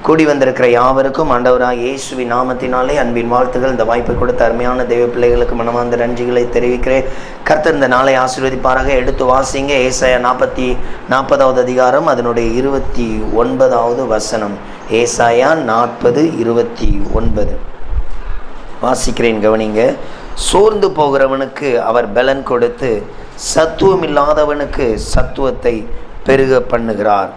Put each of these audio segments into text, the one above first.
கூடி வந்திருக்கிற யாவருக்கும் ஆண்டவராக இயேசுவின் நாமத்தினாலே அன்பின் வாழ்த்துகள். இந்த வாய்ப்பை கொடுத்த அருமையான தெய்வ பிள்ளைகளுக்கு மனமார்ந்த நன்றிகளை தெரிவிக்கிறேன். கர்த்தர் இந்த நாளை ஆசீர்வதிப்பாராக. எடுத்து வாசிங்க ஏசாயா 40வது அதிகாரம் அதனுடைய 29வது வசனம். ஏசாயா 40:29 வாசிக்கிறேன், கவனிங்க. சோர்ந்து போகிறவனுக்கு அவர் பலன் கொடுத்து சத்துவம் இல்லாதவனுக்கு சத்துவத்தை பெருக பண்ணுகிறார்.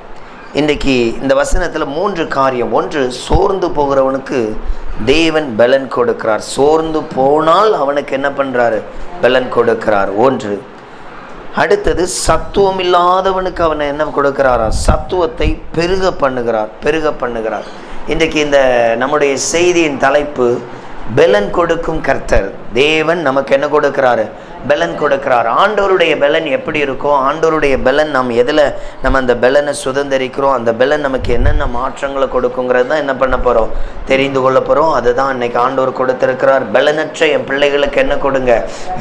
இன்றைக்கு இந்த வசனத்தில் 3 காரியம். ஒன்று, சோர்ந்து போகிறவனுக்கு தேவன் பலன் கொடுக்கிறார். சோர்ந்து போனால் அவனுக்கு என்ன பண்ணுறாரு? பலன் கொடுக்கிறார். ஒன்று. அடுத்தது, சத்துவம் இல்லாதவனுக்கு அவனை என்ன கொடுக்கிறாரா? சத்துவத்தை பெருக பண்ணுகிறார். இன்றைக்கு இந்த நம்முடைய செய்தியின் தலைப்பு பலன் கொடுக்கும் கர்த்தர். தேவன் நமக்கு என்ன கொடுக்கிறாரு? பலன் கொடுக்கிறார். ஆண்டவருடைய பலன் எப்படி இருக்கும்? ஆண்டவருடைய பலன் நம்ம அந்த பலனை சுதந்திரிக்கிறோம். அந்த பலன் நமக்கு என்னென்ன மாற்றங்களை கொடுக்குங்கிறது தான் என்ன பண்ண போகிறோம்? தெரிந்து கொள்ள போகிறோம். அதுதான் இன்னைக்கு ஆண்டவர் கொடுத்திருக்கிறார். பலனற்ற என் பிள்ளைகளுக்கு என்ன கொடுங்க?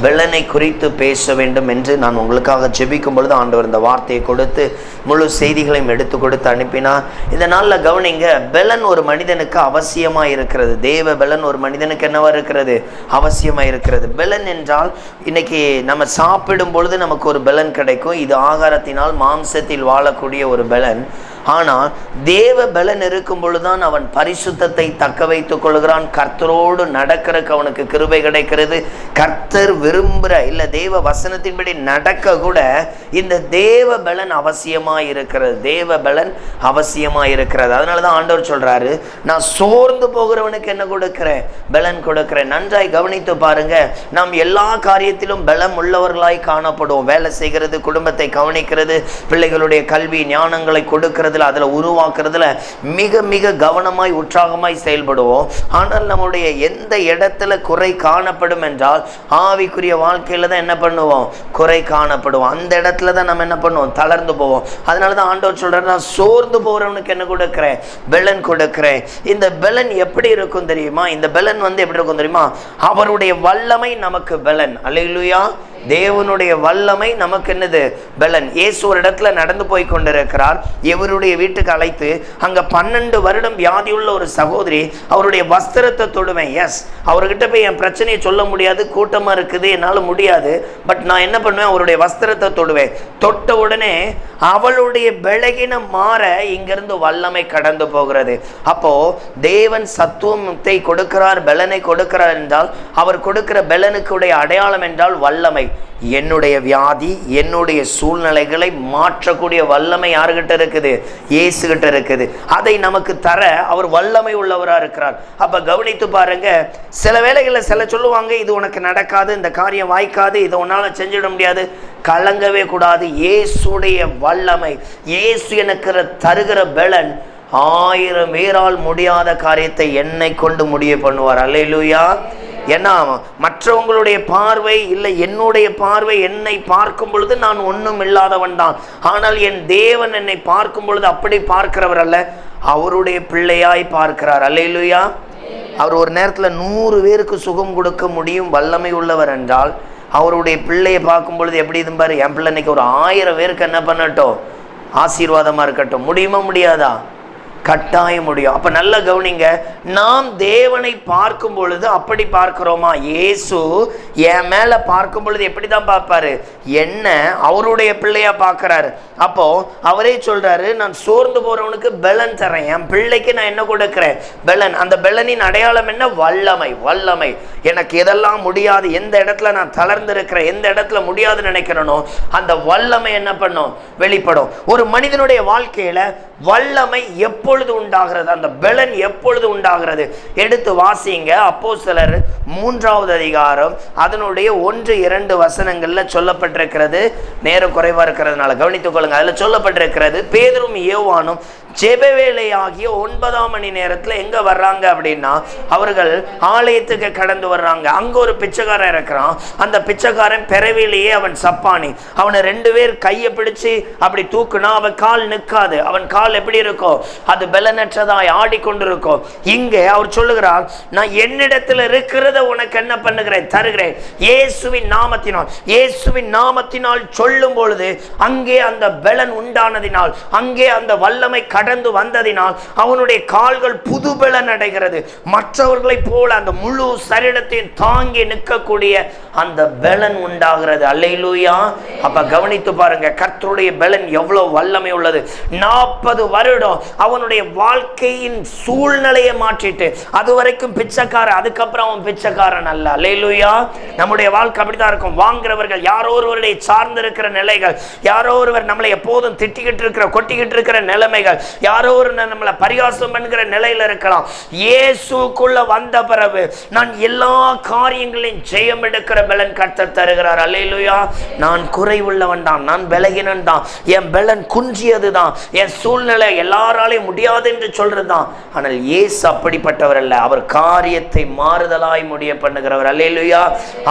பலனை குறித்து பேச வேண்டும் என்று நான் உங்களுக்காக ஜெபிக்கும் பொழுது ஆண்டவர் இந்த வார்த்தையை கொடுத்து முழு செய்திகளையும் எடுத்து கொடுத்து அனுப்பினார். இந்த நாளில் கவனிங்க, பலன் ஒரு மனிதனுக்கு அவசியமாக இருக்கிறது. தேவ பலன் ஒரு மனிதனுக்கு என்னவா இருக்கிறது? அவசியமாக இருக்கிறது. பலன் என்றால் இன்னைக்கு நம்ம சாப்பிடும் பொழுது நமக்கு ஒரு பலன் கிடைக்கும். இது ஆகாரத்தினால் மாம்சத்தில் வாழக்கூடிய ஒரு பலன். ஆனால் தேவ பலன் இருக்கும் பொழுதுதான் அவன் பரிசுத்தத்தை தக்க வைத்துக் கொள்கிறான். கர்த்தரோடு நடக்கிறதுக்கு அவனுக்கு கிருபை கிடைக்கிறது. கர்த்தர் விரும்புகிற தேவ வசனத்தின்படி நடக்க கூட இந்த தேவ பலன் அவசியமாக இருக்கிறது. தேவ பலன் அவசியமாக இருக்கிறது. அதனால தான் ஆண்டவர் சொல்றாரு, நான் சோர்ந்து போகிறவனுக்கு என்ன கொடுக்கிறேன்? பலன் கொடுக்கிறேன். நன்றாய் கவனித்து பாருங்க. நாம் எல்லா காரியத்திலும் பலம் உள்ளவர்களாய் காணப்படுவோம். வேலை செய்கிறது, குடும்பத்தை கவனிக்கிறது, பிள்ளைகளுடைய கல்வி ஞானங்களை கொடுக்கிறது, அதில் உருவாக்குறதுல மிக மிக கவனமாய் உற்சாகமாய் செயல்படுவோம். ஆனால் நம்முடைய எந்த இடத்துல குறை காணப்படும் என்றால் ஆவிக்குரிய வாழ்க்கையில தான் என்ன பண்ணுவோம்? குறை காணப்படுவோம். அந்த இடத்துல தான் நம்ம என்ன பண்ணுவோம்? தளர்ந்து போவோம். அதனால தான் ஆண்டவர் சொல்றாரு, நான் சோர்ந்து போறவனுக்கு என்ன கொடுக்கிறேன்? பலன் கொடுக்கிறேன். இந்த பலன் எப்படி இருக்கும் தெரியுமா? இந்த பலன் எப்படி இருக்கும் தெரியுமா? அவருடைய வல்லமை நமக்கு பலன். அல்லேலூயா. தேவனுடைய வல்லமை நமக்கு என்னது? பலன். இயேசு ஒரு இடத்துல நடந்து போய் கொண்டிருக்கிறார். இவருடைய வீட்டுக்கு அழைத்து அங்க 12 வருடம் வியாதியுள்ள ஒரு சகோதரி அவருடைய வஸ்திரத்தை தொடுவேன். எஸ், அவர்கிட்ட போய் என் பிரச்சனையை சொல்ல முடியாது, கூட்டமா இருக்குது, என்னால முடியாது, பட் நான் என்ன பண்ணுவேன்? அவருடைய வஸ்திரத்தை தொடுவேன். தொட்ட உடனே அவளுடைய பலகீனம் மாற இங்கிருந்து வல்லமை கடந்து போகிறது. அப்போ தேவன் சத்துவத்தை கொடுக்கிறார், பலனை கொடுக்கிறார் என்றால் அவர் கொடுக்கிற பலனுக்குடைய அடையாளம் என்றால் வல்லமை. என்னுடைய வியாதி, என்னுடைய சூழ்நிலைகளை மாற்றக்கூடிய வல்லமை யாருகிட்ட இருக்குது? இயேசு கிட்ட இருக்குது. அதை நமக்கு தர அவர் வல்லமை உள்ளவராக இருக்கிறார். அப்ப கவனித்து பாருங்க. சில வேளைகளில் சில சொல்லுவாங்க, இது உனக்கு நடக்காது, இந்த காரியம் வாய்க்காது, இதை உன்னால செஞ்சிட முடியாது. கலங்கவே கூடாது. இயேசுடைய வல்லமை, இயேசு எனக்கு தருகிற பலன் 1000 பேரால் முடியாத காரியத்தை என்னை கொண்டு முடிய பண்ணுவார். அல்லேலூயா. ஏன்னா மற்றவங்களுடைய பார்வை இல்லை, என்னுடைய பார்வை என்னை பார்க்கும் பொழுது நான் ஒன்றும் இல்லாதவன் தான். ஆனால் என் தேவன் என்னை பார்க்கும் பொழுது அப்படி பார்க்கிறவர் அல்ல, அவருடைய பிள்ளையாய் பார்க்கிறார். அல்லேலூயா. அவர் ஒரு நேரத்தில் 100 பேருக்கு சுகம் கொடுக்க முடியும் வல்லமை உள்ளவர் என்றால் அவருடைய பிள்ளையை பார்க்கும் பொழுது எப்படி இருப்பாரு? என் பிள்ளை இன்னைக்கு ஒரு 1000 பேருக்கு என்ன பண்ணட்டும்? ஆசீர்வாதமா இருக்கட்டும். முடியுமா? முடியாதா? கட்டாயம் முடியும். அப்ப நல்ல கவனிங்க. நாம் தேவனை பார்க்கும் பொழுது அப்படி பார்க்கிறோமா? இயேசு என் மேல பார்க்கும் பொழுது எப்படிதான் பார்ப்பாரு? என்ன அவருடைய பிள்ளையா பார்க்கிறாரு. அப்போ அவரே சொல்றாரு, நான் சோர்ந்து போறவனுக்கு பலன் தரேன். என் பிள்ளைக்கு நான் என்ன கொடுக்கிறேன்? பலன். அந்த பலனின் அடையாளம் என்ன? வல்லமை. வல்லமை. எனக்கு எதெல்லாம் முடியாது, எந்த இடத்துல நான் தளர்ந்து இருக்கிறேன், எந்த இடத்துல முடியாதுன்னு நினைக்கிறேனோ அந்த வல்லமை என்ன பண்ணும்? வெளிப்படும். ஒரு மனிதனுடைய வாழ்க்கையில வல்லமை எப்பொழுது உண்டாகிறது? அந்த பலன் எப்பொழுது உண்டாகிறது? எடுத்து வாசிங்க. அப்போஸ்தலர் 3வது அதிகாரம் அதனுடைய 1-2 வசனங்கள்ல சொல்லப்பட்டிருக்கிறது. நேரம் குறைவா இருக்கிறதுனால கவனித்துக் கொள்ளுங்க. அதுல சொல்லப்பட்டிருக்கிறது, பேதுரும் யோவானும் ஜெப வேளையாகிய 9ஆம் மணி நேரத்துல எங்க வர்றாங்க அப்படின்னா அவர்கள் ஆலயத்துக்கு கடந்து வர்றாங்க. அங்க ஒரு பிச்சைக்காரன் இருக்கிறான். அந்த பிச்சைக்காரன் பிறவிலேயே அவன் சப்பானி. அவனை 2 பேர் கையை பிடிச்சு அப்படி தூக்குனா அவன் கால் நிற்காது. அவன் கால் எப்படி இருக்கும்? அது பலனற்றதாய் ஆடிக்கொண்டிருக்கும். இங்கே அவர் சொல்லுகிறார், நான் என்னிடத்துல இருக்கிறத உனக்கு என்ன பண்ணுகிறேன்? தருகிறேன். இயேசுவின் நாமத்தினால், இயேசுவின் நாமத்தினால் சொல்லும் பொழுது அங்கே அந்த பலன் உண்டானதினால், அங்கே அந்த வல்லமை கடந்து வந்ததினால் அவனுடைய கால்கள் புது பலன் அடைகிறது. மற்றவர்களைப் போல அந்த முழு சரீரத்தையும் தாங்கி நிற்கக்கூடிய அந்த பலன் உண்டாகிறது. அல்லேலூயா. அப்ப கவனித்து பாருங்க, கர்த்தருடைய பலன் எவ்வளவு வல்லமை உள்ளது. 40 வருடம் அவனுடைய வாழ்க்கையின் சூழ்நிலையை மாற்றிட்டு, அது வரைக்கும் பிச்சைக்காரன், அதுக்கப்புறம் அவன் பிச்சைக்காரன் அல்ல. அல்லேலூயா. நம்முடைய வாழ்க்கை அப்படித்தான் இருக்கும். வாங்குறவர்கள் யாரோ ஒருவருடைய சார்ந்து இருக்கிற நிலைகள், யாரோ ஒருவர் நம்மளை எப்போதும் திட்டிக்கிட்டு இருக்கிற கொட்டிக்கிட்டு இருக்கிற நிலைமைகள், யாரோ ஒரு நம்மளை பரிகாசம் பண்ணுகிற நிலையில இருக்கலாம். இயேசுக்குள்ள வந்த பிறகு நான் எல்லா காரியங்களையும் ஜெயம் எடுக்கிற பலன் கர்த்தர் தருகிறார். அல்லேலூயா. நான் குறைவுள்ளவன் தான், நான் பலகீனன் தான், என் பலன் குன்றியது தான், என் சூழ்நிலை எல்லாராலையும் முடியாது என்று சொல்றது தான். ஆனால் இயேசு அப்படிப்பட்டவர் அல்ல. அவர் காரியத்தை மாறுதலாய் முடிய பண்ணுகிறவர். அல்லேலூயா.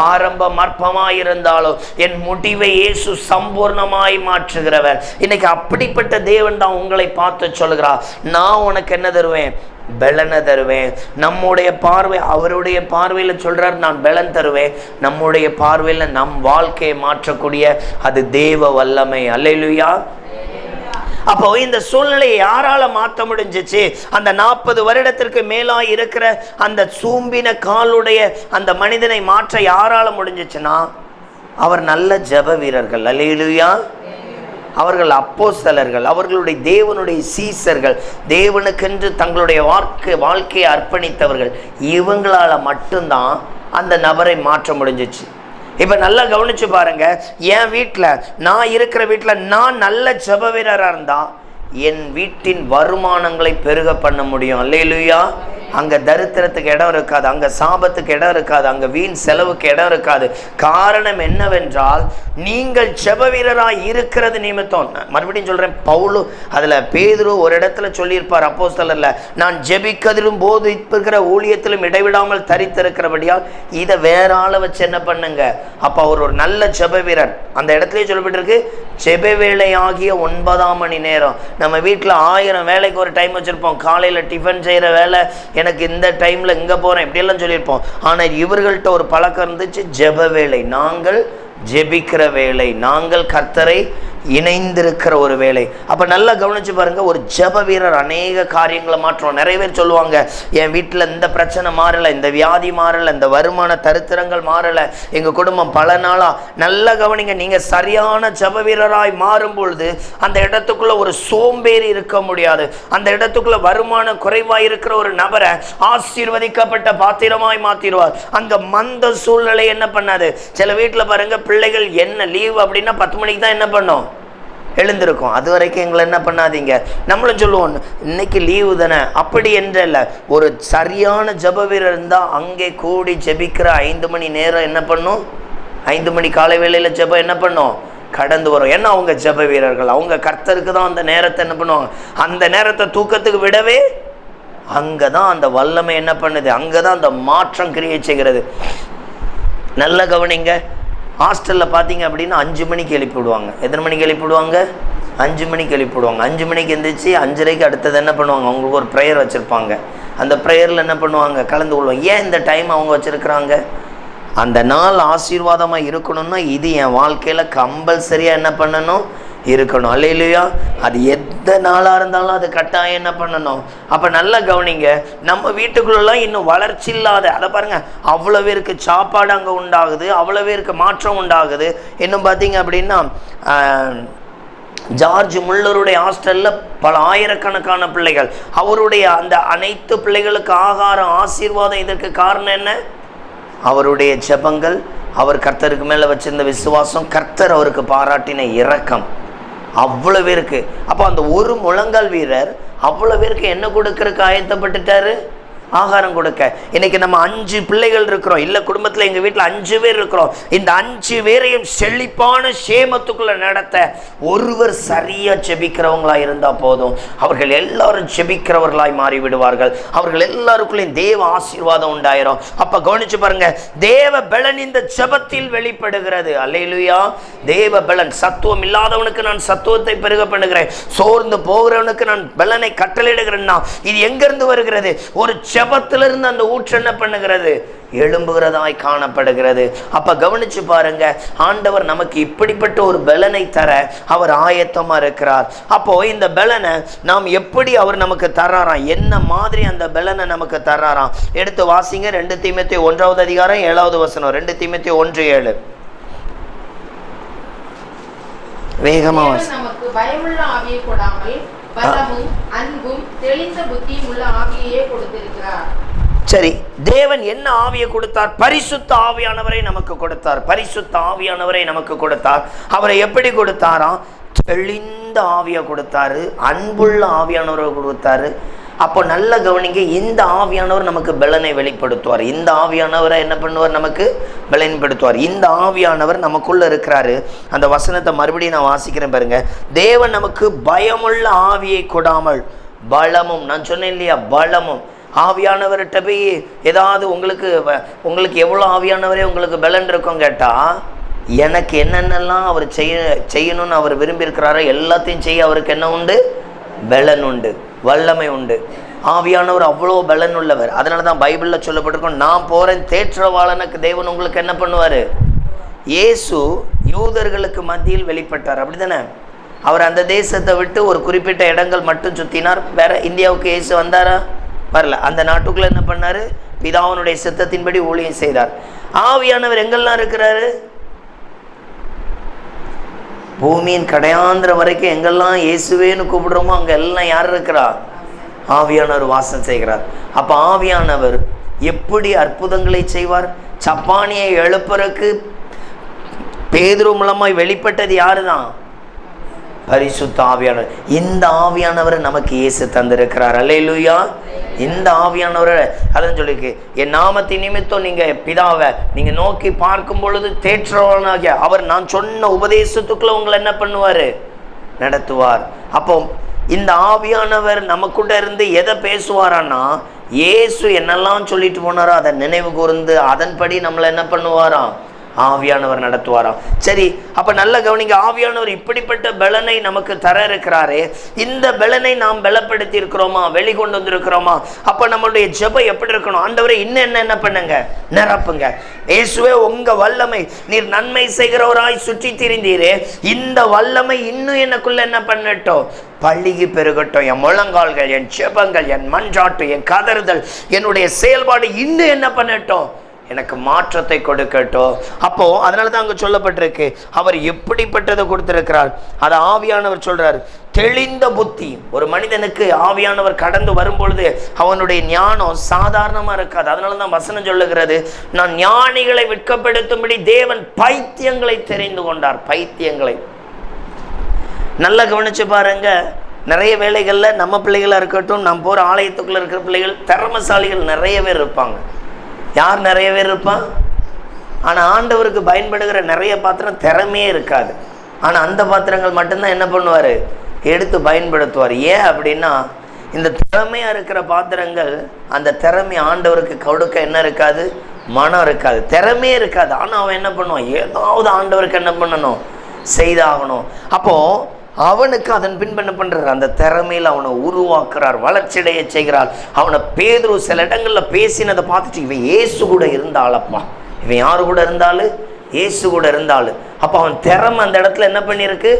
ஆரம்பம் அற்பமாய் இருந்தாலும் என் முடிவை இயேசு சம்பூர்ணமாய் மாற்றுகிறவர். இன்னைக்கு அப்படிப்பட்ட தேவன் தான் உங்களை பார்த்து சொல்கிறார், நான் உனக்கு என்ன தருவேன்? பலனை தருவேன். நம்முடைய பார்வை, அவருடைய பார்வையில் சொல்றார் நான் பலன் தருவேன். நம்முடைய பார்வையில் நம் வாழ்க்கையை மாற்றக்கூடிய அது தேவ வல்லமை. அல்லேலூயா. அப்போ இந்த சூழ்நிலையை யாரால மாற்ற முடிஞ்சிச்சு? அந்த 40 வருடத்திற்கு மேலாய் இருக்கிற அந்த சூம்பின காலுடைய அந்த மனிதனை மாற்ற யாரால முடிஞ்சிச்சுன்னா, அவர் நல்ல ஜெப வீரர்கள். அல்லேலூயா. அவர்கள் அப்போஸ்தலர்கள், அவர்களுடைய தேவனுடைய சீசர்கள், தேவனுக்கென்று தங்களுடைய வாழ்க்கையை அர்ப்பணித்தவர்கள். இவங்களால மட்டும்தான் அந்த நபரை மாற்ற முடிஞ்சிச்சு. இப்போ நல்லா கவனிச்சு பாருங்க, என் வீட்டில், நான் இருக்கிற வீட்டில் நான் நல்ல ஜெப வீரராக இருந்தால் என் வீட்டின் வருமானங்களை பெருக பண்ண முடியும். அல்லேலூயா. அங்கே தரித்திரத்துக்கு இடம் இருக்காது, அங்கே சாபத்துக்கு இடம் இருக்காது, அங்கே வீண் செலவுக்கு இடம் இருக்காது. காரணம் என்னவென்றால், நீங்கள் ஜெப வீரராக இருக்கிறது நிமித்தம். மறுபடியும் சொல்கிறேன், பவுல் அதில் பேதுரு ஒரு இடத்துல சொல்லியிருப்பார் அப்போஸ்தலர்ல, நான் ஜெபிக்கதிலும் போதிப்பிருக்கிற ஊழியத்திலும் இடைவிடாமல் தரித்திருக்கிறபடியால் இதை வேற ஆளை வச்சு என்ன பண்ணுங்க. அப்போ அவர் ஒரு நல்ல ஜெப வீரர். அந்த இடத்துலயே சொல்லப்பட்டிருக்கு, ஜெப வேலை ஆகிய 9ஆம் மணி நேரம். நம்ம வீட்டில் 1000 வேலைக்கு ஒரு டைம் வச்சுருப்போம். காலையில் டிஃபன் செய்கிற வேலை, எனக்கு இந்த டைமில் இங்கே போகிறேன், இப்படியெல்லாம் சொல்லியிருப்போம். ஆனால் இவர்கள்ட்ட ஒரு பழக்கம் இருந்துச்சு, ஜெப வேலை. நாங்கள் ஜெபிக்கிற வேலை, நாங்கள் கர்த்தரை இணைந்திருக்கிற ஒரு வேலை. அப்போ நல்லா கவனிச்சு பாருங்க, ஒரு ஜெப வீரர் அநேக காரியங்களை மாற்றுவோம். நிறைய பேர் சொல்லுவாங்க, என் வீட்டில் இந்த பிரச்சனை மாறலை, இந்த வியாதி மாறலை, இந்த வருமான தரித்திரங்கள் மாறலை, எங்கள் குடும்பம் பல நாளாக. நல்லா கவனிங்க, நீங்கள் சரியான ஜெப வீரராய் மாறும் பொழுது அந்த இடத்துக்குள்ள ஒரு சோம்பேறி இருக்க முடியாது. அந்த இடத்துக்குள்ள வருமான குறைவாக இருக்கிற ஒரு நபரை ஆசீர்வதிக்கப்பட்ட பாத்திரமாய் மாற்றிடுவார். அங்கே மந்த சூழ்நிலை என்ன பண்ணாது. சில வீட்டில் பாருங்க, பிள்ளைகள் என்ன லீவ் அப்படின்னா 10 மணிக்கு தான் என்ன பண்ணோம், எழுந்திருக்கும். அது வரைக்கும் எங்களை என்ன பண்ணாதீங்க. நம்மளும் சொல்லுவோம், இன்னைக்கு லீவு தானே, அப்படி என்றல்ல. ஒரு சரியான ஜெப வீரர் இருந்தால் அங்கே கூடி ஜெபிக்கிற 5 மணி நேரம் என்ன பண்ணும், 5 மணி காலை வேளையில் ஜெபம் என்ன பண்ணும், கடந்து வரும். ஏன்னா அவங்க ஜெப வீரர்கள், அவங்க கர்த்தருக்கு தான் அந்த நேரத்தை என்ன பண்ணுவாங்க. அந்த நேரத்தை தூக்கத்துக்கு விடவே அங்கே தான் அந்த வல்லமை என்ன பண்ணுது, அங்கே தான் அந்த மாற்றம் கிரியேட் செய்கிறது. நல்ல கவனிங்க, ஹாஸ்டலில் பார்த்தீங்க அப்படின்னா 5 மணிக்கு எழுப்பி விடுவாங்க. எத்தனை மணிக்கு எழுப்பி விடுவாங்க? 5 மணிக்கு எழுப்பி விடுவாங்க. 5 மணிக்கு எழுந்திரிச்சு 5:30க்கு அடுத்தது என்ன பண்ணுவாங்க, அவங்களுக்கு ஒரு ப்ரேயர் வச்சுருப்பாங்க. அந்த ப்ரேயரில் என்ன பண்ணுவாங்க, கலந்து கொள்வாங்க. ஏன் இந்த டைம் அவங்க வச்சுருக்குறாங்க? அந்த நாள் ஆசீர்வாதமாக இருக்கணும்னா இது என் வாழ்க்கையில் கம்பல்சரியாக என்ன பண்ணணும், இருக்கணும். அல்லேலூயா. அது எந்த நாளாக இருந்தாலும் அது கட்டாயம் என்ன பண்ணணும். அப்போ நல்லா கவனிங்க, நம்ம வீட்டுக்குள்ளெல்லாம் இன்னும் வளர்ச்சி இல்லாத, அதை பாருங்க, அவ்வளோ பேருக்கு சாப்பாடு அங்கே உண்டாகுது, அவ்வளோ பேருக்கு மாற்றம் உண்டாகுது. இன்னும் பார்த்தீங்க அப்படின்னா ஜார்ஜ் முல்லருடைய ஹாஸ்டலில் பல ஆயிரக்கணக்கான பிள்ளைகள். அவருடைய அந்த அனைத்து பிள்ளைகளுக்கு ஆகாரம், ஆசீர்வாதம். இதற்கு காரணம் என்ன? அவருடைய ஜெபங்கள், அவர் கர்த்தருக்கு மேலே வச்சிருந்த விசுவாசம், கர்த்தர் அவருக்கு பாராட்டின இரக்கம். அவ்வளோ பேருக்கு. அப்போ அந்த ஒரு முழங்கால் வீரர் அவ்வளோ பேருக்கு என்ன கொடுக்கறதுக்கு ஆயத்தப்பட்டுட்டாரு, ஆகாரம் கொடுக்க. இன்னைக்கு நம்ம 5 பிள்ளைகள் இருக்கிறோம், இல்லை குடும்பத்தில் எங்கள் வீட்டில் 5 பேர் இருக்கிறோம். இந்த 5 பேரையும் செழிப்பான சேமத்துக்குள்ள நடத்த ஒருவர் சரியாக ஜெபிக்கிறவங்களாக இருந்தால் போதும். அவர்கள் எல்லாரும் ஜெபிக்கிறவர்களாய் மாறி விடுவார்கள். அவர்கள் எல்லாருக்குள்ளேயும் தேவ ஆசீர்வாதம் உண்டாயிரும். அப்போ கவனிச்சு பாருங்க, தேவ பலன் இந்த ஜெபத்தில் வெளிப்படுகிறது. அல்லேலூயா. தேவ பலன். சத்துவம் இல்லாதவனுக்கு நான் சத்துவத்தை பெருக பண்ணுகிறேன், சோர்ந்து போகிறவனுக்கு நான் பலனை கட்டளையிடுகிறேன்னா இது எங்கிருந்து வருகிறது? ஒரு ஜெபத்திலிருந்து அந்த ஊற்று என்ன பண்ணுகிறது? எழும்புகிறதாய் காணப்படுகிறது. அப்ப கவனிச்சு பாருங்க, ஆண்டவர் நமக்கு இப்படிப்பட்ட ஒரு பலனை தர அவர் ஆயத்தமா இருக்கிறார். அப்போ இந்த பலனை நாம் எப்படி அவர் நமக்கு தர்றாராம், என்ன மாதிரி அந்த பலனை நமக்கு தர்றாராம்? எடுத்து வாசிங்க. 2 தீமோத்தேயு 1வது அதிகாரம் 7வது வசனம். 2 தீமோத்தேயு 1:7. வேகமா நமக்கு பயமுள்ள ஆவியை கொடாமல் பலமும் அன்பும் தெளிந்த புத்தியும் உள்ள ஆவியையே கொடுத்திருக்கிறார். சரி, தேவன் என்ன ஆவியை கொடுத்தார்? பரிசுத்த ஆவியானவரை நமக்கு கொடுத்தார். பரிசுத்த ஆவியானவரை நமக்கு கொடுத்தார். அவரை எப்படி கொடுத்தாராம்? தெளிந்த ஆவியை கொடுத்தாரு, அன்புள்ள ஆவியானவரை கொடுத்தாரு. அப்போ நல்ல கவனிங்க, இந்த ஆவியானவர் நமக்கு பலனை வெளிப்படுத்துவார். இந்த ஆவியானவரை என்ன பண்ணுவார்? நமக்கு பலன்படுத்துவார். இந்த ஆவியானவர் நமக்குள்ள இருக்கிறாரு. அந்த வசனத்தை மறுபடியும் நான் வாசிக்கிறேன் பாருங்க. தேவன் நமக்கு பயமுள்ள ஆவியை கொடாமல் பலமும், நான் சொன்னேன் இல்லையா, பலமும். ஆவியானவர்கிட்ட போய் ஏதாவது உங்களுக்கு எவ்வளோ ஆவியானவரே உங்களுக்கு பலன் இருக்கும் கேட்டால், எனக்கு என்னென்னலாம் அவர் செய்யணும்னு அவர் விரும்பியிருக்கிறாரோ எல்லாத்தையும் செய்ய அவருக்கு என்ன உண்டு? பலன் உண்டு, வல்லமை உண்டு. ஆவியானவர் அவ்வளோ பலன் உள்ளவர். அதனால தான் பைபிளில் சொல்லப்பட்டிருக்கோம், நான் போகிறேன் தேற்றவாளனுக்கு தேவன் உங்களுக்கு என்ன பண்ணுவார்? இயேசு யூதர்களுக்கு மத்தியில் வெளிப்பட்டார், அப்படி தானே? அவர் அந்த தேசத்தை விட்டு ஒரு குறிப்பிட்ட இடங்கள் மட்டும் சுற்றினார். வேற இந்தியாவுக்கு இயேசு வந்தாரா? வரல. அந்த நாட்டுக்குள்ள என்ன பண்ணாரு? பிதாவினுடைய சித்தத்தின்படி ஊழியம் செய்தார். ஆவியானவர் எங்கெல்லாம் இருக்கிறாரு? பூமியின் கடையாந்திர வரைக்கும் எங்கெல்லாம் இயேசுவேன்னு கூப்பிடுறோமோ அங்க எல்லாம் யார் இருக்கிறா? ஆவியானவர் வாசம் செய்கிறார். அப்ப ஆவியானவர் எப்படி அற்புதங்களை செய்வார்? சப்பானியை எழுப்புறக்கு பேதுரு மூலமாய் வெளிப்பட்டது யாருதான்? பரிசுத்த ஆவியானவர். இந்த ஆவியானவரை நமக்கு இயேசு தந்திருக்கிறார். அல்லேலூயா. இந்த ஆவியானவரை அதான் சொல்லியிருக்கு, என் நாமத்தின் நிமித்தம் நீங்க பிதாவை நீங்க நோக்கி பார்க்கும் பொழுது தேற்றவாளனாகிய அவர் நான் சொன்ன உபதேசத்துக்குள்ள உங்களை என்ன பண்ணுவாரு? நடத்துவார். அப்போ இந்த ஆவியானவர் நமக்குள்ள இருந்து எதை பேசுவாரான்னா, இயேசு என்னெல்லாம் சொல்லிட்டு போனாரோ அதை நினைவு கூர்ந்து அதன்படி நம்மளை என்ன பண்ணுவாராம்? ஆவியானவர் நடத்துவாராம். சரி, அப்ப நல்ல கவனிங்க, ஆவியானவர் இப்படிப்பட்ட பலனை நமக்கு தர இருக்கிறாரே, இந்த பலனை நாம் பலப்படுத்தி இருக்கிறோமா? வெளிக்கொண்டு வந்திருக்கிறோமா? அப்ப நம்மளுடைய ஜெபம் எப்படி இருக்கணும்? ஆண்டவரே இன்னும் என்ன பண்ணுங்க? நிரப்புங்க. இயேசுவே உங்க வல்லமை, நீர் நன்மை செய்கிறவராய் சுற்றி திரிந்தீரே, இந்த வல்லமை இன்னும் எனக்குள்ள என்ன பண்ணட்டும்? பள்ளிக்கு பெருகட்டும். என் முழங்கால்கள், என் ஜெபங்கள், என் மன்றாட்டு, என் கதறுதல், என்னுடைய செயல்பாடு இன்னும் என்ன பண்ணட்டும்? எனக்கு மாற்றத்தை கொடுக்கட்டும். அப்போ அதனால தான் அங்க சொல்லப்பட்டிருக்கு, அவர் எப்படிப்பட்டதை கொடுத்திருக்கிறார். அதை ஆவியானவர் சொல்றார். தெளிந்த புத்தி. ஒரு மனிதனுக்கு ஆவியானவர் கடந்து வரும்பொழுது அவனுடைய ஞானம் சாதாரணமா இருக்காது. அதனால தான் வசனம் சொல்லுகிறது, நான் ஞானிகளை வெட்கப்படுத்தும்படி தேவன் பைத்தியங்களை தெரிந்து கொண்டார். பைத்தியங்களை நல்லா கவனிச்சு பாருங்க. நிறைய வேலைகள்ல நம்ம பிள்ளைகளா இருக்கட்டும், நம்ம போற ஆலயத்துக்குள்ள இருக்கிற பிள்ளைகள், திறமசாலிகள் நிறைய பேர் இருப்பாங்க. யார் நிறைய பேர் இருப்பான்? ஆனால் ஆண்டவருக்கு பயன்படுகிற நிறைய பாத்திரம் திறமையே இருக்காது. ஆனால் அந்த பாத்திரங்கள் மட்டும்தான் என்ன பண்ணுவார்? எடுத்து பயன்படுத்துவார். ஏன் அப்படின்னா, இந்த திறமையாக இருக்கிற பாத்திரங்கள் அந்த திறமை ஆண்டவருக்கு கொடுக்க என்ன இருக்காது? மனம் இருக்காது, திறமையே இருக்காது. ஆனால் அவன் என்ன பண்ணுவான்? ஏதாவது ஆண்டவருக்கு என்ன பண்ணணும்? செய்தாகணும். அப்போது அவனுக்கு அதன் பின்பு என்ன பண்றார்? அந்த திறமையில் அவனை உருவாக்குறார், வளர்ச்சியடைய செய்கிறார். அவனை பேதுரு சில இடங்கள்ல பேசினதை பார்த்துட்டு, இவன் இயேசு கூட இருந்தாளப்பா, இவன் யாரு கூட இருந்தாலும்? இயேசு கூட இருந்தாலும். அப்ப அவன் திறமை அந்த இடத்துல என்ன பண்ணிருக்கு?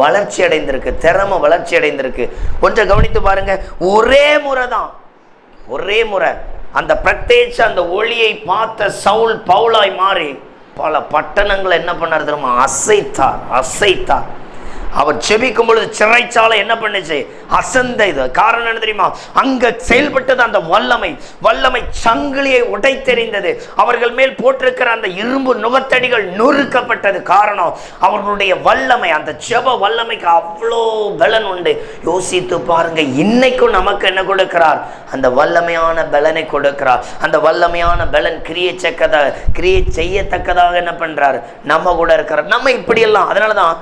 வளர்ச்சி அடைந்திருக்கு. திறமை வளர்ச்சி அடைந்திருக்கு. கொஞ்சம் கவனித்து பாருங்க. ஒரே முறை அந்த பிரத்யட்ச அந்த ஒளியை பார்த்த சவுல் பவுலாய் மாறி பல பட்டணங்களை என்ன பண்ணார் தெரியுமா? அசைத்தார். அவர் செபிக்கும் பொழுது சிறைச்சாலை என்ன பண்ணுச்சு? அசந்தது. காரணம் என்ன தெரியுமா? அங்க செயல்பட்டது அந்த வல்லமை சங்கிலியை உடைத்தெறிந்தது. அவர்கள் மேல் போட்டிருக்கிற அந்த இரும்பு நுகத்தடிகள் நொறுக்கப்பட்டது. காரணம் அவர்களுடைய வல்லமை. அந்த ஜெப வல்லமைக்கு அவ்வளோ பலன் உண்டு. யோசித்து பாருங்க, இன்னைக்கும் நமக்கு என்ன கொடுக்கிறார்? அந்த வல்லமையான பலனை கொடுக்கிறார். அந்த வல்லமையான பலன் கிரியை செய்யத்தக்கதாக என்ன பண்றாரு? நம்ம கூட இருக்கிறார். நம்ம இப்படியெல்லாம். அதனாலதான்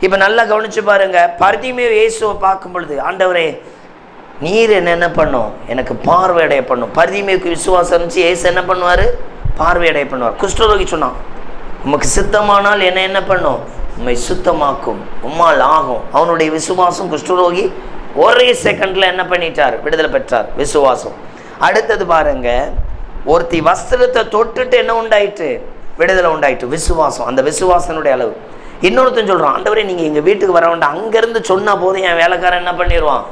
இப்ப நல்லா கவனிச்சு பாருங்க. பர்திமேயு இயேசுவை பார்க்கும் பொழுது, ஆண்டவரே நீர் என்ன பண்ணும்? எனக்கு பார்வையடைய பண்ணும். பர்திமேயுக்கு விசுவாசம் இருந்துச்சு. இயேசு என்ன பண்ணுவாரு? பார்வையடைய பண்ணுவார். குஷ்டரோகி சொன்னான், உமக்கு சித்தமானால் என்ன பண்ணும்? உம்மை சுத்தமாக்கும், உம்மால் ஆகும். அவனுடைய விசுவாசம் குஷ்டரோகி ஒரே செகண்ட்ல என்ன பண்ணிட்டார்? விடுதலை பெற்றார். விசுவாசம். அடுத்தது பாருங்க, ஒருத்தி வஸ்திரத்தை தொட்டுட்டு என்ன உண்டாயிற்று? விடுதலை உண்டாயிற்று. விசுவாசம், அந்த விசுவாசனுடைய அளவு. இன்னொருத்தன் சொல்கிறான், ஆண்டவரே நீங்கள் எங்கள் வீட்டுக்கு வர வேண்டாம், அங்கேருந்து சொன்னால் போதும் என் வேலைக்காரன் என்ன பண்ணிடுவான்?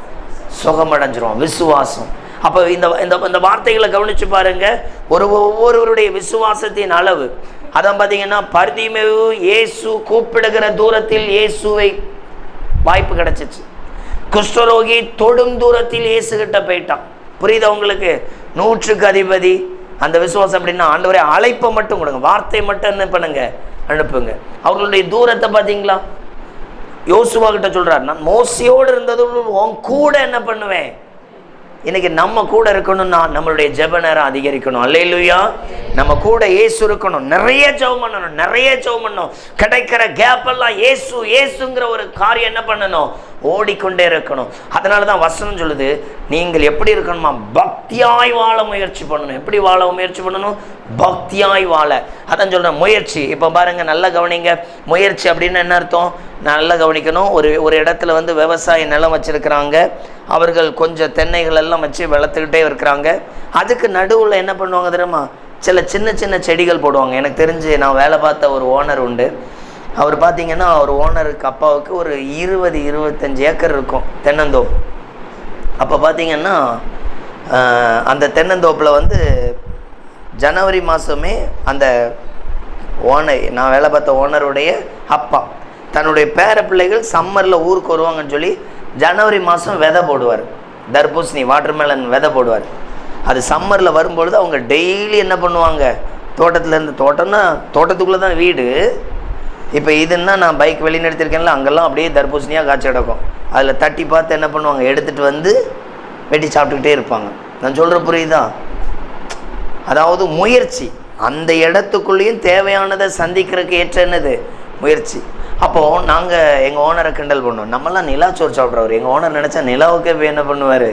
சுகமடைஞ்சிருவான். விசுவாசம். அப்போ இந்த இந்த வார்த்தைகளை கவனித்து பாருங்க, ஒவ்வொருவருடைய விசுவாசத்தின் அளவு. அதான் பார்த்தீங்கன்னா, பர்திமேயு இயேசு கூப்பிடுகிற தூரத்தில் இயேசுவை வாய்ப்பு கிடைச்சிச்சு. குஷ்டரோகி தொடும் தூரத்தில் இயேசு கிட்ட போயிட்டான். புரியுதா உங்களுக்கு? 100க்கு அதிபதி. அந்த விசுவாசம் அப்படின்னா, ஆண்டவரே அழைப்பை மட்டும் கொடுங்க, வார்த்தை மட்டும் என்ன பண்ணுங்க, அனுப்புங்க. அவர்களுடைய தூரத்தை பார்த்தீங்களா? யோசுவா கிட்ட சொல்றார், நான் மோசையோடு இருந்தது உன் கூட என்ன பண்ணுவேன். இன்னைக்கு நம்ம கூட இருக்கணும்னா நம்மளுடைய ஜெப நேரம் அதிகரிக்கணும். அல்லேலூயா. நம்ம கூட இயேசு இருக்கணும். நிறைய ஜெபம் பண்ணணும், நிறைய ஜெபம் பண்ணணும். கிடைக்கிற கேப் எல்லாம் இயேசு இயேசுங்கிற ஒரு காரியம் என்ன பண்ணணும், ஓடிக்கொண்டே இருக்கணும். அதனால தான் வசனம் சொல்லுது, நீங்கள் எப்படி இருக்கணுமா? பக்தியாய் வாழ முயற்சி பண்ணணும். எப்படி வாழ முயற்சி பண்ணணும்? பக்தியாய் வாழ. அதான் சொல்கிறேன், முயற்சி. இப்போ பாருங்கள், நல்லா கவனிங்க. முயற்சி அப்படின்னு என்ன அர்த்தம்? நல்லா கவனிக்கணும். ஒரு இடத்துல வந்து விவசாய நிலம் வச்சுருக்கிறாங்க. அவர்கள் கொஞ்சம் தென்னைகள் எல்லாம் வச்சு வளர்த்துக்கிட்டே இருக்கிறாங்க. அதுக்கு நடுவில் என்ன பண்ணுவாங்க தெரியுமா? சின்ன சின்ன செடிகள் போடுவாங்க. எனக்கு தெரிஞ்சு நான் வேலை பார்த்த ஒரு ஓனர் உண்டு. அவர் பார்த்தீங்கன்னா, அவர் ஓனருக்கு அப்பாவுக்கு ஒரு 20-25 ஏக்கர் இருக்கும் தென்னந்தோப்பு. அப்போ பார்த்தீங்கன்னா, அந்த தென்னந்தோப்பில் வந்து ஜனவரி மாதமே அந்த ஓனர், நான் வேலை பார்த்த ஓனருடைய அப்பா தன்னுடைய பேர பிள்ளைகள் சம்மரில் ஊருக்கு வருவாங்கன்னு சொல்லி ஜனவரி மாதம் விதை போடுவார். தர்பூசணி, வாட்டர்மெலன் விதை போடுவார். அது சம்மரில் வரும்பொழுது அவங்க டெய்லி என்ன பண்ணுவாங்க, தோட்டத்துலேருந்து, தோட்டம்னா தோட்டத்துக்குள்ளே தான் வீடு. இப்போ இதுன்னா நான் பைக் வெளியே எடுத்திருக்கேன்ல, அங்கெல்லாம் அப்படியே தர்பூசணியாக காய்ச்சி கிடக்கும். அதில் தட்டி பார்த்து என்ன பண்ணுவாங்க, எடுத்துகிட்டு வந்து வெட்டி சாப்பிட்டுக்கிட்டே இருப்பாங்க. நான் சொல்கிற புரியுதா? அதாவது முயற்சி. அந்த இடத்துக்குள்ளேயும் தேவையானதை சந்திக்கிறதுக்கு ஏற்ற என்னது? முயற்சி. அப்போது நாங்கள் எங்கள் ஓனரை கிண்டல் பண்ணோம். நம்மளாம் நிலாச்சோறு சாப்பிட்றவர், எங்கள் ஓனர் நினச்சா நிலாவுக்கே போய் என்ன பண்ணுவார்,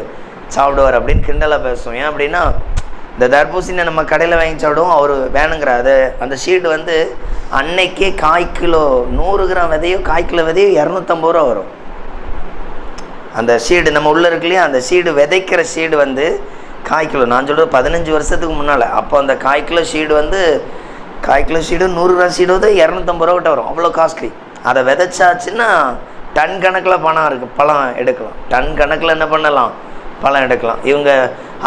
சாப்பிடுவார் அப்படின்னு கிண்டலாக பேசுவோம். ஏன் அப்படின்னா, இந்த தர்பூசணி நம்ம கடையில் வாங்கி சாப்பிடுவோம், அவர் வேணுங்கிற அது அந்த ஷீடு வந்து அன்னைக்கே 1/4 கிலோ 100 கிராம் விதையோ 1/4 கிலோ விதையோ 250 ரூபா வரும். அந்த ஷீடு நம்ம உள்ளே இருக்கு இல்லையா, அந்த ஷீடு விதைக்கிற ஷீடு வந்து 1/4 கிலோ. நான் சொல்கிறது 15 வருஷத்துக்கு முன்னால். அப்போ அந்த 1/4 கிலோ ஷீடு வந்து 1/4 கிலோ ஷீடு 100 கிராம் ஷீடு வந்து 250 ரூபா கிட்ட வரும். அவ்வளோ காஸ்ட்லி. அதை விதைச்சாச்சுன்னா டன் கணக்கில் பணம் இருக்குது, பழம் எடுக்கலாம். டன் கணக்கில் என்ன பண்ணலாம், பழம் எடுக்கலாம். இவங்க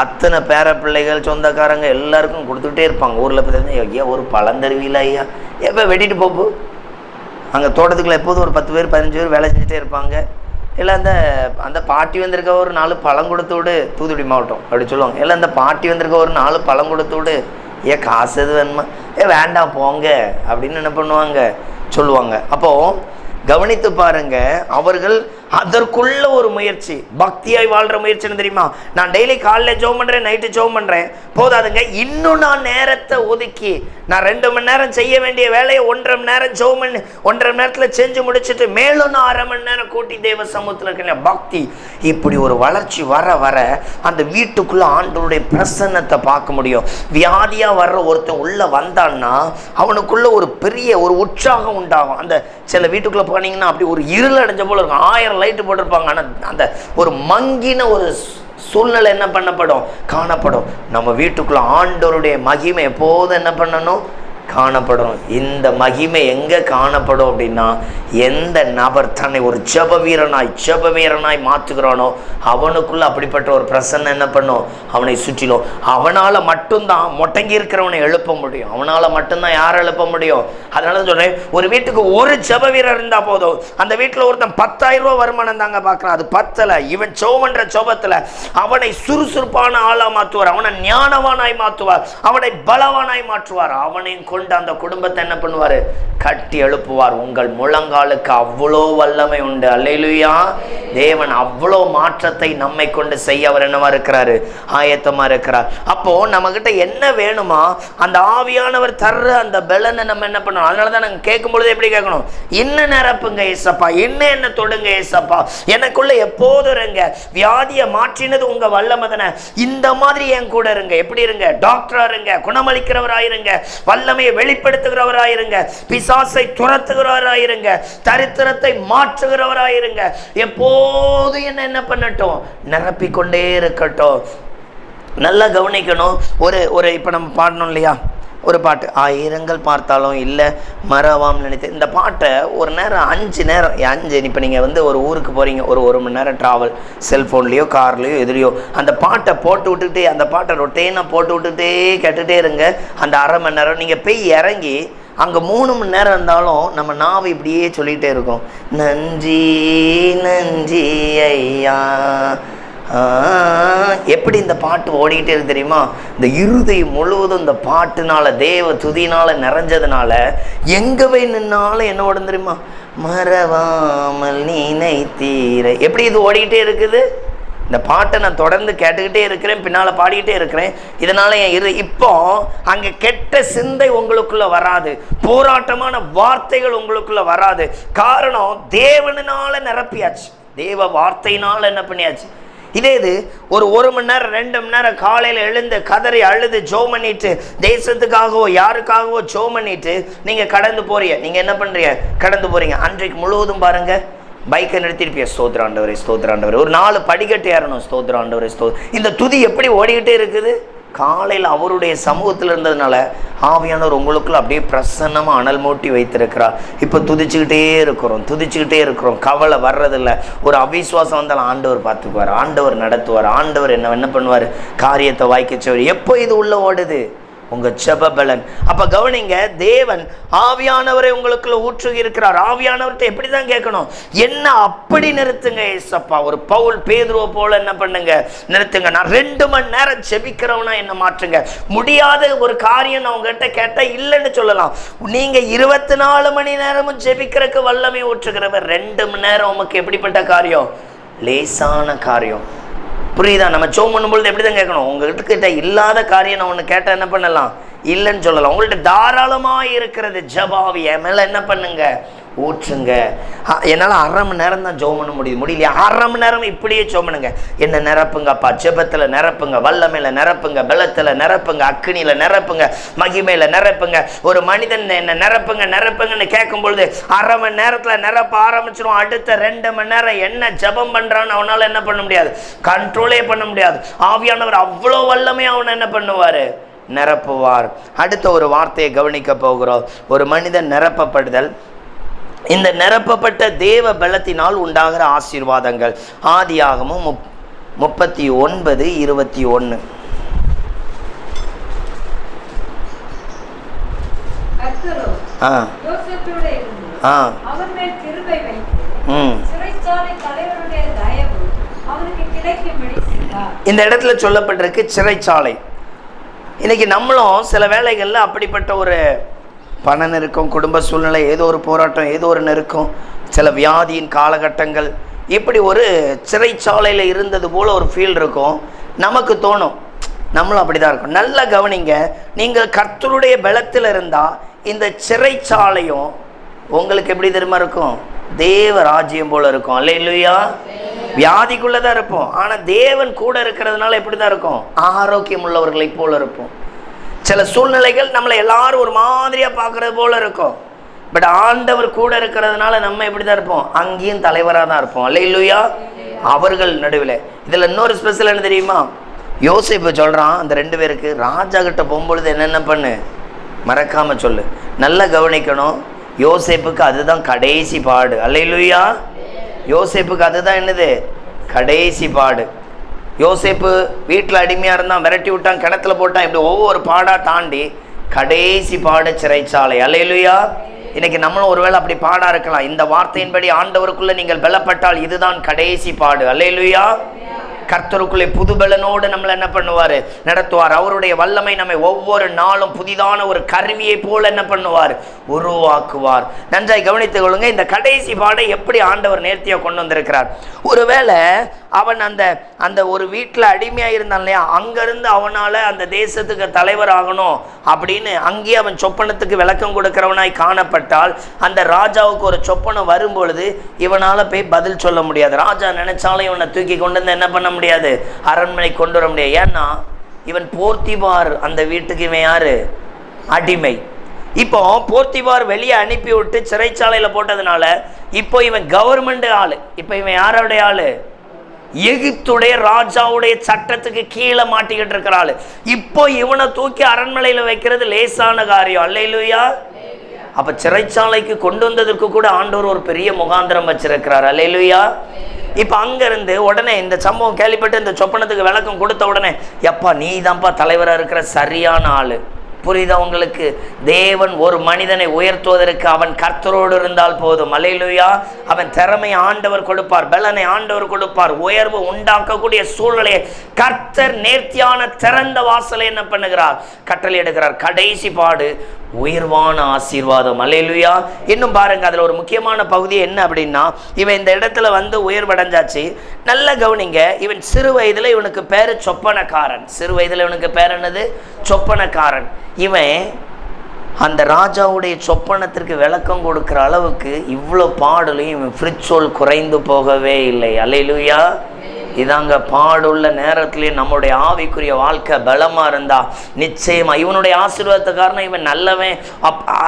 அத்தனை பேர பிள்ளைகள் சொந்தக்காரங்க எல்லாருக்கும் கொடுத்துக்கிட்டே இருப்பாங்க. ஊரில் பார்த்தீங்கன்னா, ஐயா ஒரு பழம் தருவீங்களா ஐயா, எப்போ வெட்டிட்டு போப்போ. அங்கே தோட்டத்துக்குள்ள எப்போதும் ஒரு 10 பேர் 15 பேர் வேலை செஞ்சுட்டே இருப்பாங்க. இல்லை அந்த பாட்டி வந்திருக்க ஒரு 4 பழம் கொடுத்து விடு, தூத்துக்குடி மாவட்டம் அப்படி சொல்லுவாங்க. இல்லை அந்த பாட்டி வந்திருக்க ஒரு 4 பழம் கொடுத்து விடு, ஏன் காசு எது வேணுமா, வேண்டாம் போங்க அப்படின்னு என்ன பண்ணுவாங்க, சொல்லுவாங்க. அப்போது கவனித்து பாருங்க, அவர்கள் அதற்குள்ள ஒரு முயற்சி, பக்தியாய் வாழ்கிற முயற்சி. என்ன தெரியுமா? நான் டெய்லி காலையில் ஜெபம் பண்ணுறேன், நைட்டு ஜெபம் பண்ணுறேன், போதாதுங்க, இன்னும் நான் நேரத்தை ஒதுக்கி நான் 2 மணி நேரம் செய்ய வேண்டிய வேலையை 1.5 மணி நேரம் ஜெபம் பண்ணி 1.5 மணி நேரத்தில் செஞ்சு முடிச்சுட்டு மேலும் நான் 1/2 மணி நேரம் கூட்டி தேவ சமூகத்தில் இருக்க பக்தி. இப்படி ஒரு வளர்ச்சி வர வர அந்த வீட்டுக்குள்ளே ஆண்டவருடைய பிரசன்னத்தை பார்க்க முடியும். வியாதியாக வர்ற ஒருத்தன் உள்ளே வந்தான்னா அவனுக்குள்ள ஒரு பெரிய ஒரு உற்சாகம் உண்டாகும். அந்த சில வீட்டுக்குள்ளே போனீங்கன்னா அப்படி ஒரு இருள் அடைஞ்ச போல இருக்கும். 1000 லைட்டு போட்டிருப்பாங்க, ஆனால் அந்த ஒரு மங்கின ஒரு சூழ்நிலை என்ன பண்ணப்படும், காணப்படும். நம்ம வீட்டுக்குள்ள ஆண்டவருடைய மகிமை எப்போதும் என்ன பண்ணணும், காணப்படும். இந்த மகிமை எங்கே காணப்படும் அப்படின்னா, எந்த நபர் தன்னை ஒரு ஜெப வீரனாய் மாற்றுகிறானோ அவனுக்குள்ள அப்படிப்பட்ட ஒரு பிரசன்னம் என்ன பண்ணும், அவனை சுற்றிலும். அவனால் மட்டும்தான் முடங்கி இருக்கிறவனை எழுப்ப முடியும். அவனால் மட்டும்தான் யாரை எழுப்ப முடியும். அதனால தான் சொல்கிறேன், ஒரு வீட்டுக்கு ஒரு ஜெப வீரர் இருந்தால் போதும். அந்த வீட்டில் ஒருத்தன் 10,000 ரூபா வருமானம் தாங்க பார்க்குறான், அது பத்தலை. இவன் சோமன்ற சோபத்தில் அவனை சுறுசுறுப்பான ஆளாக மாற்றுவார், அவனை ஞானவானாய் மாற்றுவார், அவனை பலவானாய் மாற்றுவார். அவனையும் கொண்டு அந்த குடும்பத்தை என்ன பண்ணுவார், கட்டி எழுப்புவார். உங்கள் முழங்காலுக்கு அவ்வளோ வல்லமை உண்டு. அல்லேலூயா. தேவன் அவ்வளோ மாற்றத்தை நம்மை கொண்டு செய்ய அவர் என்னவா இருக்கிறாரு, ஆயத்தமாக இருக்கிறார். அப்போ நம்ம கிட்ட என்ன வேணுமா, அந்த ஆவியானவர் தர்ற அந்த பலனை நம்ம என்ன பண்ணணும். அதனால தான் நாங்கள் கேட்கும் பொழுது எப்படி கேட்கணும், என்ன நிரப்புங்க ஏசப்பா, என்ன தொடுங்க ஏசப்பா, எனக்குள்ள எப்போதும் இருங்க. வியாதியை மாற்றினது உங்க வல்லமை தானே, இந்த மாதிரி என் கூட இருங்க. எப்படி இருங்க, டாக்டரா இருங்க, குணமளிக்கிறவராயிருங்க, வல்லமையை வெளிப்படுத்துகிறவராயிருங்க, பிசாசை துரத்துகிறவராயிருங்க, தரித்திரத்தை மாற்றுகிறவராயிருங்க. எப்போது என்ன பண்ணட்டும், நிரப்பிக்கொண்டே இருக்கட்டும். நல்லா கவனிக்கணும். ஒரு இப்போ நம்ம பாடணும் இல்லையா, ஒரு பாட்டு, ஆயிரங்கள் பார்த்தாலும் இல்லை மறவாம் நினைத்து, இந்த பாட்டை ஒரு நேரம் 5 நேரம் இப்போ நீங்கள் ஒரு ஊருக்கு போகிறீங்க, ஒரு மணி நேரம் ட்ராவல், செல்ஃபோன்லேயோ கார்லேயோ எதுலேயோ அந்த பாட்டை போட்டு விட்டுக்கிட்டே, அந்த பாட்டை ரொட்டேனாக போட்டு விட்டுக்கிட்டே கேட்டுகிட்டே இருங்க. அந்த அரை மணி நேரம் நீங்கள் போய் இறங்கி அங்கே 3 மணி நேரம் இருந்தாலும் நம்ம நாவை இப்படியே சொல்லிகிட்டே இருக்கோம், நன்றி நன்றி ஐயா. எப்படி இந்த பாட்டு ஓடிக்கிட்டே இருக்கு தெரியுமா? இந்த இருதயம் முழுவதும் இந்த பாட்டுனால, தேவ துதினால நிறைஞ்சதுனால எங்கே போய் நின்னாலும் என்ன ஓடும் தெரியுமா? மறவாமல் நினைத்தீரை. எப்படி இது ஓடிக்கிட்டே இருக்குது? இந்த பாட்டை நான் தொடர்ந்து கேட்டுக்கிட்டே இருக்கிறேன், பின்னால் பாடிக்கிட்டே இருக்கிறேன். இதனால் இப்போ அங்கே கெட்ட சிந்தை உங்களுக்குள்ளே வராது, போராட்டமான வார்த்தைகள் உங்களுக்குள்ளே வராது. காரணம், தேவனால நிரப்பியாச்சு, தேவ வார்த்தையினால் என்ன பண்ணியாச்சு. இதே இது ஒரு மணி நேரம் 2 மணி நேரம் காலையில் எழுந்து கதறி அழுது ஜோம் பண்ணிட்டு, தேசத்துக்காகவோ யாருக்காகவோ ஜோம் பண்ணிட்டு நீங்கள் கடந்து போறீங்க. நீங்கள் என்ன பண்ணுறீங்க? கடந்து போகிறீங்க. அன்றைக்கு முழுவதும் பாருங்கள், பைக்கை நிறுத்திருப்பிய, ஸ்தோத்திராண்டவரே ஸ்தோத்திராண்டவரே, ஒரு 4 படிக்கட்டு ஏறணும், ஸ்தோத்திராண்டவரே இந்த துதி எப்படி ஓடிக்கிட்டே இருக்குது? காலையில் அவருடைய சமூகத்தில் இருந்ததுனால ஆவியானவர் உங்களுக்குள்ள அப்படியே பிரசன்னமாக அனல் மூட்டி வைத்திருக்கிறார். இப்போ துதிச்சுக்கிட்டே இருக்கிறோம், கவலை வர்றதில்லை. ஒரு அவிசுவாசம் வந்தாலும் ஆண்டவர் பார்த்துக்குவார், ஆண்டவர் நடத்துவார், ஆண்டவர் என்ன பண்ணுவார், காரியத்தை வாய்க்கச்சவர். எப்போ இது உள்ள ஓடுது? உங்கள் ஜெப பலன். அப்போ கவனிங்க, தேவன் ஆவியானவரை உங்களுக்குள்ள ஊற்றுகி இருக்கிறார். ஆவியானவர்கிட்ட எப்படி தான் கேட்கணும்? என்ன அப்படி நிறுத்துங்க ஏசப்பா. ஒரு பவுல் பேதுருவை போல என்ன பண்ணுங்க, நிறுத்துங்க. நான் 2 மணி நேரம் ஜெபிக்கிறவனா என்ன மாற்றுங்க. முடியாத ஒரு காரியம் நான் உங்ககிட்ட கேட்டால் இல்லைன்னு சொல்லலாம். நீங்கள் 24 மணி நேரமும் ஜெபிக்கிறதுக்கு வல்லமை ஊற்றுகிறவர். 2 மணி நேரம் உமக்கு எப்படிப்பட்ட காரியம்? லேசான காரியம். புரியுதா? நம்ம ஜெபம் பண்ணும்பொழுது எப்படி தான் கேட்கணும்? உங்ககிட்ட இல்லாத காரியம் நான் ஒன்று கேட்டால் என்ன பண்ணலாம்? இல்லைன்னு சொல்லலாம். உங்கள்கிட்ட தாராளமாக இருக்கிறது ஜெபாவி, என் மேலே என்ன பண்ணுங்க, ஊற்றுங்க. என்னால் 1/2 மணி நேரம் தான் ஜெபம் பண்ண முடியலையா? 1/2 மணி நேரம் இப்படியே ஜெபம் பண்ணுங்க. என்ன நிரப்புங்கப்பா, ஜெபத்தில் நிரப்புங்க, வல்லமையில் நிரப்புங்க, பலத்தில் நிரப்புங்க, அக்கினியில் நிரப்புங்க, மகிமையில் நிரப்புங்க. ஒரு மனிதன் என்ன நிரப்புங்கன்னு கேட்கும் பொழுது 1/2 மணி நேரத்தில் நிரப்ப ஆரம்பிச்சிடும். அடுத்த 2 மணி நேரம் என்ன ஜெபம் பண்ணுறான்னு அவனால் என்ன பண்ண முடியாது, கண்ட்ரோலே பண்ண முடியாது. ஆவியானவர் அவ்வளோ வல்லமையாக அவனை என்ன பண்ணுவார், நிரப்புவார். அடுத்த ஒரு வார்த்தையை கவனிக்க போகிறோம். ஒரு மனிதன் நிரப்பப்படுதல். இந்த நிரப்பப்பட்ட தேவ பலத்தினால் உண்டாகிற ஆசீர்வாதங்கள். ஆதியாகமம் 39:21. இந்த இடத்துல சொல்லப்பட்டிருக்கு சிறைச்சாலை. இன்னைக்கு நம்மளும் சில வேளைகளில் அப்படிப்பட்ட ஒரு பண நெருக்கம், குடும்ப சூழ்நிலை, ஏதோ ஒரு போராட்டம், ஏதோ ஒரு நெருக்கம், சில வியாதியின் காலகட்டங்கள், இப்படி ஒரு சிறைச்சாலையில் இருந்தது போல் ஒரு ஃபீல் இருக்கும். நமக்கு தோணும் நம்மளும் அப்படி தான் இருக்கும். நல்லா கவனிங்க, நீங்கள் கர்த்தருடைய பலத்தில் இருந்தால் இந்த சிறைச்சாலையும் உங்களுக்கு எப்படி தெரியுமா இருக்கும்? தேவ ராஜ்யம் போல் இருக்கும். அல்லேலூயா. வியாதிக்குள்ளே தான் இருப்போம், ஆனால் தேவன் கூட இருக்கிறதுனால எப்படி தான் இருக்கும்? ஆரோக்கியம் உள்ளவர்களை போல இருப்போம். சில சூழ்நிலைகள் நம்மளை எல்லாரும் ஒரு மாதிரியாக பார்க்குறது போல இருக்கும், பட் ஆண்டவர் கூட இருக்கிறதுனால நம்ம எப்படி தான் இருப்போம்? அங்கேயும் தலைவராக தான் இருப்போம். அல்லேலூயா. அவர்கள் நடுவில். இதில் இன்னொரு ஸ்பெஷல் என்ன தெரியுமா? யோசேப்பு சொல்கிறான் அந்த 2 பேருக்கு, ராஜா கிட்ட போகும்பொழுது என்னென்ன பண்ணு, மறக்காமல் சொல்லு. நல்லா கவனிக்கணும், யோசேப்புக்கு அதுதான் கடைசி பாடு. அல்லேலூயா. யோசேப்புக்கு அதுதான் என்னது, கடைசி பாடு. யோசேப்பு வீட்டில் அடிமையாக இருந்தான், விரட்டி விட்டான், கிணத்துல போட்டான், இப்படி ஒவ்வொரு பாடாக தாண்டி கடைசி பாடு சிறைச்சாலை. அல்லேலூயா. இன்னைக்கு நம்மளும் ஒருவேளை அப்படி பாடா இருக்கலாம். இந்த வார்த்தையின்படி ஆண்டவருக்குள்ளே நீங்கள் பலப்பட்டால் இதுதான் கடைசி பாடு. அல்லேலூயா. கர்த்தருக்குள்ளே புதுபலனோடு நம்மளை என்ன பண்ணுவார், நடத்துவார். அவருடைய வல்லமை நம்மை ஒவ்வொரு நாளும் புதிதான ஒரு கருவியை போல என்ன பண்ணுவார், உருவாக்குவார். நன்றாய் கவனித்துக் கொள்ளுங்க. இந்த கடைசி பாடை எப்படி ஆண்டவர் நேர்த்தியாக கொண்டு வந்திருக்கிறார். ஒருவேளை அவன் அந்த ஒரு வீட்டில் அடிமையாக இருந்தான் இல்லையா, அங்கேருந்து அவனால் அந்த தேசத்துக்கு தலைவர் ஆகணும் அப்படின்னு அங்கேயே அவன் சொப்பனத்துக்கு விளக்கம் கொடுக்கிறவனாய் காணப்பட்டால், அந்த ராஜாவுக்கு ஒரு சொப்பனம் வரும்பொழுது இவனால் போய் பதில் சொல்ல முடியாது. ராஜா நினைச்சாலும் இவனை தூக்கி கொண்டு வந்து என்ன பண்ண முடியாது, அரண்மனை கொண்டு வர முடியாது. ஏன்னா இவன் போர்த்திபார் அந்த வீட்டுக்கு இவன் யாரு, அடிமை. இப்போ போர்த்திபார் வெளியே அனுப்பி விட்டு சிறைச்சாலையில் போட்டதுனால இப்போ இவன் கவர்மெண்ட் ஆளு. இப்போ இவன் யாரோடைய ஆளு, எகிப்துடைய ராஜாவுடைய சட்டத்துக்கு கீழே மாட்டிக்கிட்டு இருக்கிறாள். இப்போ இவனை தூக்கி அரண்மனையில் வைக்கிறது லேசான காரியம். அல்லேலூயா. அப்ப சிறைச்சாலைக்கு கொண்டு வந்ததற்கு கூட ஆண்டவர் ஒரு பெரிய முகாந்திரம் வச்சிருக்கிறார். அல்லேலூயா. இப்ப அங்கிருந்து உடனே இந்த சம்பவம் கேள்விப்பட்டு இந்த சொப்பனத்துக்கு விளக்கம் கொடுத்த உடனே, எப்பா நீ தான்ப்பா தலைவராக இருக்கிற சரியான ஆளு. புரியுதா உங்களுக்கு? தேவன் ஒரு மனிதனை உயர்த்துவதற்கு அவன் கர்த்தரோடு இருந்தால் போதும். அல்லேலூயா. அவன் திறமையை ஆண்டவர் கொடுப்பார், பலனை ஆண்டவர் கொடுப்பார், உயர்வு உண்டாக்கக்கூடிய சூழ்நிலையை கர்த்தர் நேர்த்தியான திறந்த வாசலை என்ன பண்ணுகிறார்? கட்டளை எடுக்கிறார். கடைசி பாடு உயர்வான ஆசீர்வாதம். அல்லேலூயா. இன்னும் பாருங்க, அதுல ஒரு முக்கியமான பகுதி என்ன அப்படின்னா, இவன் இந்த இடத்துல வந்து உயர்வடைஞ்சாச்சு. நல்ல கவனிங்க, இவன் சிறு வயதுல இவனுக்கு பேரு சொப்பனக்காரன். சிறு வயதுல இவனுக்கு பேர் என்னது? சொப்பனக்காரன். இவன் அந்த ராஜாவுடைய சொப்பனத்திற்கு விளக்கம் கொடுக்கிற அளவுக்கு இவ்வளோ பாடலையும் இவன் ஃப்ரிட்சோல் குறைந்து போகவே இல்லை. அல்லேலூயா. இதாங்க பாடுள்ள நேரத்திலேயே நம்முடைய ஆவிக்குரிய வாழ்க்கை பலமாக இருந்தா நிச்சயமா இவனுடைய ஆசீர்வாதத்தை காரணம் இவன் நல்லவன்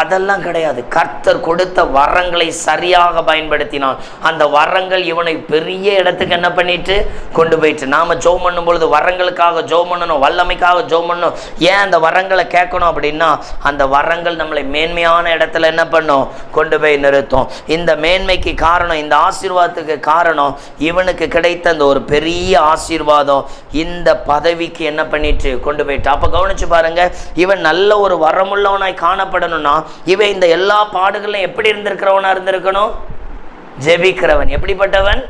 அதெல்லாம் கிடையாது. கர்த்தர் கொடுத்த வரங்களை சரியாக பயன்படுத்தினான். அந்த வரங்கள் இவனை பெரிய இடத்துக்கு என்ன பண்ணிட்டு கொண்டு போயிட்டு, நாம ஜெபம் பண்ணும் பொழுது வரங்களுக்காக ஜெபம் பண்ணணும், வல்லமைக்காக ஜெபம் பண்ணணும். ஏன் அந்த வரங்களை கேட்கணும் அப்படின்னா, அந்த வரங்கள் நம்மளை மேன்மையான இடத்துல என்ன பண்ணும்? கொண்டு போய் நிறுத்தும். இந்த மேன்மைக்கு காரணம், இந்த ஆசீர்வாதத்துக்கு காரணம் இவனுக்கு கிடைத்த அந்த ஒரு பெரிய ஆசீர்வாதம் இந்த பதவிக்கு என்ன பண்ணிட்டு கொண்டு போயிட்டு. அப்ப கவனிச்சு பாருங்க, இவன் நல்ல ஒரு வரமுள்ளவனாய் காணப்படணும்னா இவன் இந்த எல்லா பாடுகளும் எப்படி இருந்திருக்கிறவனா இருந்திருக்கணும்? ஜெபிக்கிறவன். எப்படிப்பட்டவன்?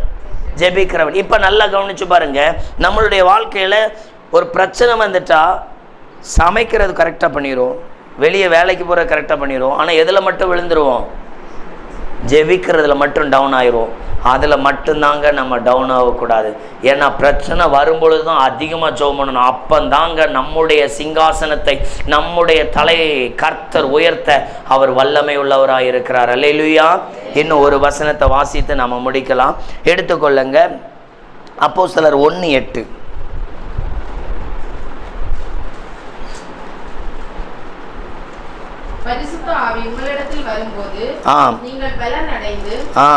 ஜெபிக்கிறவன். இப்ப நல்லா கவனிச்சு பாருங்க, நம்மளுடைய வாழ்க்கையில ஒரு பிரச்சனை வந்துட்டா சமைக்கிறது கரெக்டா பண்ணிடுவோம், வெளியே வேலைக்கு போற கரெக்டா பண்ணிடுவோம். ஆனா எதுல மட்டும் விழுந்துருவோம்? ஜெபிக்கிறதுல மட்டும் டவுன் ஆயிரும். அதில் மட்டும்தாங்க நம்ம டவுன் ஆகக்கூடாது. ஏன்னா பிரச்சனை வரும்பொழுது தான் அதிகமாக ஜெபம் பண்ணணும். அப்பந்தாங்க நம்முடைய சிங்காசனத்தை, நம்முடைய தலையை கர்த்தர் உயர்த்த அவர் வல்லமை உள்ளவராக இருக்கிறார். அல்லேலூயா. இன்னும் ஒரு வசனத்தை வாசித்து நம்ம முடிக்கலாம். எடுத்துக்கொள்ளுங்க, அப்போஸ்தலர் 1:8. பரிசுத்த ஆவி உங்களிடத்தில் வரும்போது நீங்கள் பலன் அடைந்து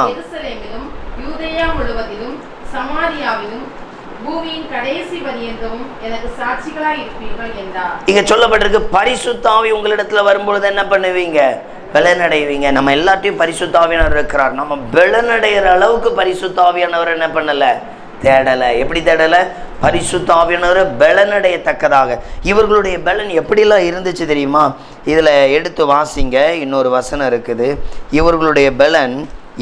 எருசலேமிலும் யூதேயா முழுவதிலும் சமாரியாவிலும் பூமியின் கடைசி பரியந்தமும் எனக்கு சாட்சிகளாய் இருப்பீர்கள் என்றார். இங்க சொல்லப்பட்டிருக்கு, பரிசுத்த ஆவி உங்களிடத்துல வரும்பொழுது என்ன பண்ணுவீங்க? பலன் அடைவீங்க. நம்ம எல்லாத்தையும் பரிசுத்த ஆவியானவர் இருக்கிறார். நம்ம பலன் அடைகிற அளவுக்கு பரிசுத்த ஆவியானவர் என்ன பண்ணல? தேடலை. எப்படி தேடலை? பரிசுத்த ஆவியானவரை பலனடையத்தக்கதாக. இவர்களுடைய பலன் எப்படிலாம் இருந்துச்சு தெரியுமா? இதில் எடுத்து வாசிங்க, இன்னொரு வசனம் இருக்குது. இவர்களுடைய பலன்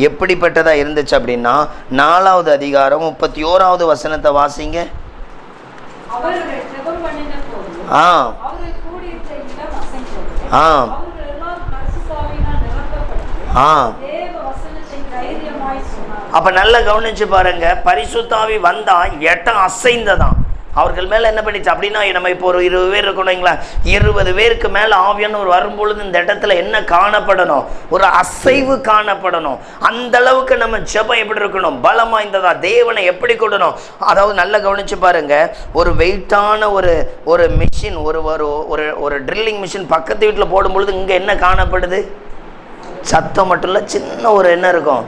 எப்படிப்பட்டதாக இருந்துச்சு அப்படின்னா, 4வது அதிகாரம் 31வது வசனத்தை வாசிங்க. அப்ப நல்லா கவனிச்சு பாருங்க, பரிசுத்த ஆவி வந்தா இடம் அசைந்ததான். அவர்கள் மேல என்ன பண்ணிச்சு அப்படின்னா, நம்ம இப்போ ஒரு 20 பேர் இருக்கணுங்களா, 20 பேருக்கு மேல ஆவியானவர் வரும்பொழுது இந்த இடத்துல என்ன காணப்படணும்? ஒரு அசைவு காணப்படணும். அந்த அளவுக்கு நம்ம ஜெபம் எப்படி இருக்கணும்? பலம் வாய்ந்ததா. தேவனை எப்படி கொடுக்கணும்? அதாவது நல்லா கவனிச்சு பாருங்க, ஒரு வெயிட்டான ஒரு மிஷின், ஒரு ட்ரில்லிங் மிஷின் பக்கத்து வீட்டில் போடும்பொழுது இங்க என்ன காணப்படுது? சத்தம் மட்டும் இல்லை, சின்ன ஒரு என்ன இருக்கும்?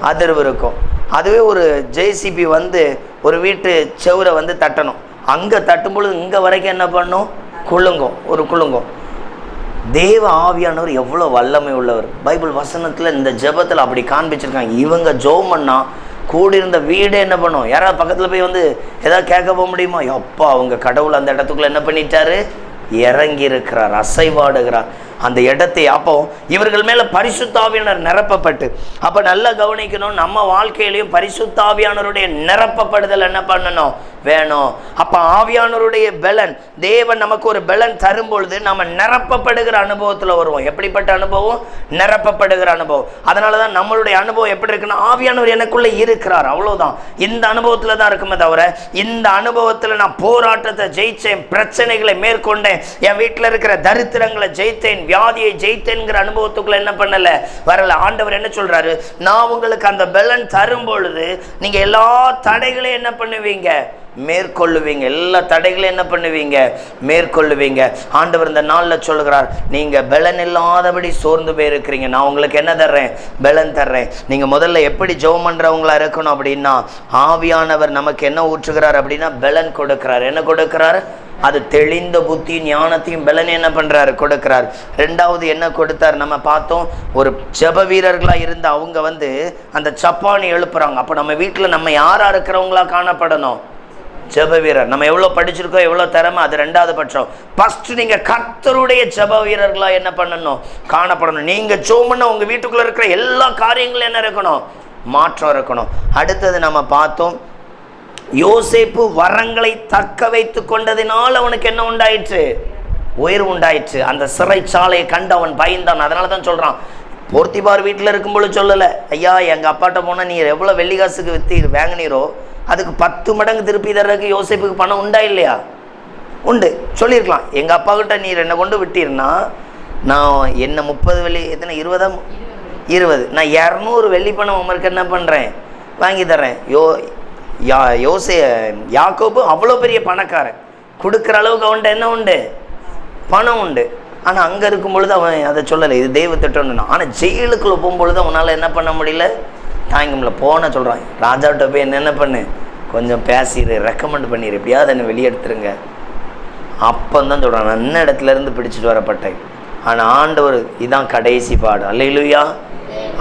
அதிர்வு இருக்கும். அதுவே ஒரு ஜேசிபி வந்து ஒரு வீட்டு செவுரை வந்து தட்டணும், அங்கே தட்டும் பொழுது இங்கே வரைக்கும் என்ன பண்ணும்? குலுங்கும். தேவ ஆவியானவர் எவ்வளோ வல்லமை உள்ளவர். பைபிள் வசனத்தில் இந்த ஜெபத்தில் அப்படி காண்பிச்சிருக்காங்க. இவங்க ஜெபம் பண்ணா கூடியிருந்த வீடு என்ன பண்ணும்? யாராவது பக்கத்தில் போய் வந்து ஏதாவது கேட்க போக முடியுமா? அப்பா அவங்க கடவுள் அந்த இடத்துக்குள்ள என்ன பண்ணிட்டாரு? இறங்கி இருக்கிறார், அசைவாடுகிறார் அந்த இடத்தை. அப்போ இவர்கள் மேல பரிசுத்த ஆவியானவர் நிரப்பப்பட்டு, அப்ப நல்லா கவனிக்கணும், நம்ம வாழ்க்கையிலையும் பரிசுத்த ஆவியானவருடைய நிரப்பப்படுதல் என்ன பண்ணணும்? வேணும். அப்ப ஆவியானவருடைய பலன், தேவன் நமக்கு ஒரு பலன் தரும் பொழுது நம்ம நிரப்பப்படுகிற அனுபவத்துல வருவோம். எப்படிப்பட்ட அனுபவம்? நிரப்பப்படுகிற அனுபவம். அதனாலதான் நம்மளுடைய அனுபவம் எப்படி இருக்குன்னா, ஆவியானவர் எனக்குள்ள இருக்கிறார், அவ்வளவுதான். இந்த அனுபவத்துல தான் இருக்குமே தவிர, இந்த அனுபவத்துல நான் போராட்டத்தை ஜெயிச்சேன், பிரச்சனைகளை மேற்கொண்டேன், என் வீட்டுல இருக்கிற தரித்திரங்களை ஜெயித்தேன், வியாதியை ஜெயித்தேன்கிற அனுபவத்துக்குள்ள என்ன பண்ணல, வரல. ஆண்டவர் என்ன சொல்றாரு, நான் உங்களுக்கு அந்த பலன் தரும் பொழுது நீங்க எல்லா தடைகளையும் என்ன பண்ணுவீங்க, மேற்கொள்ளுவீங்க. எல்லா தடைகளையும் என்ன பண்ணுவீங்க, மேற்கொள்ளுவீங்க. ஆண்டவர் இந்த நாளில் சொல்கிறார், நீங்க பலன் இல்லாதபடி சோர்ந்து போயிருக்கிறீங்க, நான் உங்களுக்கு என்ன தர்றேன், பலன் தர்றேன். நீங்க முதல்ல எப்படி ஜெபம் பண்றவங்களா இருக்கணும் அப்படின்னா, ஆவியானவர் நமக்கு என்ன ஊற்றுகிறார் அப்படின்னா பலன் கொடுக்கிறார். என்ன கொடுக்கிறார், அது தெளிந்த புத்தி ஞானத்தையும் பலன் என்ன பண்றாரு, கொடுக்கிறார். ரெண்டாவது என்ன கொடுத்தார், நம்ம பார்த்தோம், ஒரு ஜெப வீரர்களா இருந்து அவங்க அந்த சப்பானி எழுப்புறாங்க. அப்போ நம்ம வீட்டில் நம்ம யாரா இருக்கிறவங்களா காணப்படணும், ஜெப வீரர். நம்ம எவ்வளோ படிச்சிருக்கோம், எவ்வளோ திறமை, அது ரெண்டாவது பட்சம். ஃபர்ஸ்ட் நீங்க கர்த்தருடைய ஜெப வீரர்களா என்ன பண்ணணும், காணப்படணும். நீங்க ஜெபம்னா உங்க வீட்டுக்குள்ள இருக்கிற எல்லா காரியங்களும் என்ன இருக்கணும், மாற்றம் இருக்கணும். அடுத்தது நம்ம பார்த்தோம், யோசேப்பு வரங்களை தக்க வைத்து கொண்டதினால் அவனுக்கு என்ன உண்டாயிற்று, உயர்வு உண்டாயிற்று. அந்த சிறைச்சாலையை கண்டு அவன் பயந்தான். அதனால தான் சொல்றான், போர்த்திபார் வீட்டில் இருக்கும்போது சொல்லலை, ஐயா எங்கள் அப்பாட்ட போனால் நீர் எவ்வளோ வெள்ளி காசுக்கு விற்று வாங்கினீரோ அதுக்கு 10 மடங்கு திருப்பி தர்றதுக்கு யோசேப்புக்கு பணம் உண்டா இல்லையா, உண்டு. சொல்லியிருக்கலாம், எங்கள் அப்பா கிட்ட நீர் என்னை கொண்டு விட்டீர்னா நான் என்ன 30 வெள்ளி, எத்தனை 20 நான் 200 வெள்ளி பணம் உமருக்கு என்ன பண்ணுறேன், வாங்கி தர்றேன். யாக்கோபு அவ்வளோ பெரிய பணக்காரன், கொடுக்குற அளவுக்கு அவன்கிட்ட என்ன உண்டு, பணம் உண்டு. ஆனால் அங்கே இருக்கும் பொழுது அவன் அதை சொல்லலை, இது தெய்வ திட்டம்னு. ஆனால் ஜெயிலுக்குள்ளே போகும்பொழுது அவனால் என்ன பண்ண முடியல, தாங்கம்ல. போன சொல்கிறான், ராஜாவிட்ட போய் என்ன பண்ணு, கொஞ்சம் பேசிடு, ரெக்கமெண்ட் பண்ணிடு, எப்படியாவது என்னை வெளியெடுத்துருங்க. அப்போந்தான் சொல்கிறான், நான் என்ன இடத்துலேருந்து பிடிச்சிட்டு வரப்பட்டேன். ஆனால் ஆண்டவர் இதான் கடைசி பாடு. அல்லேலூயா.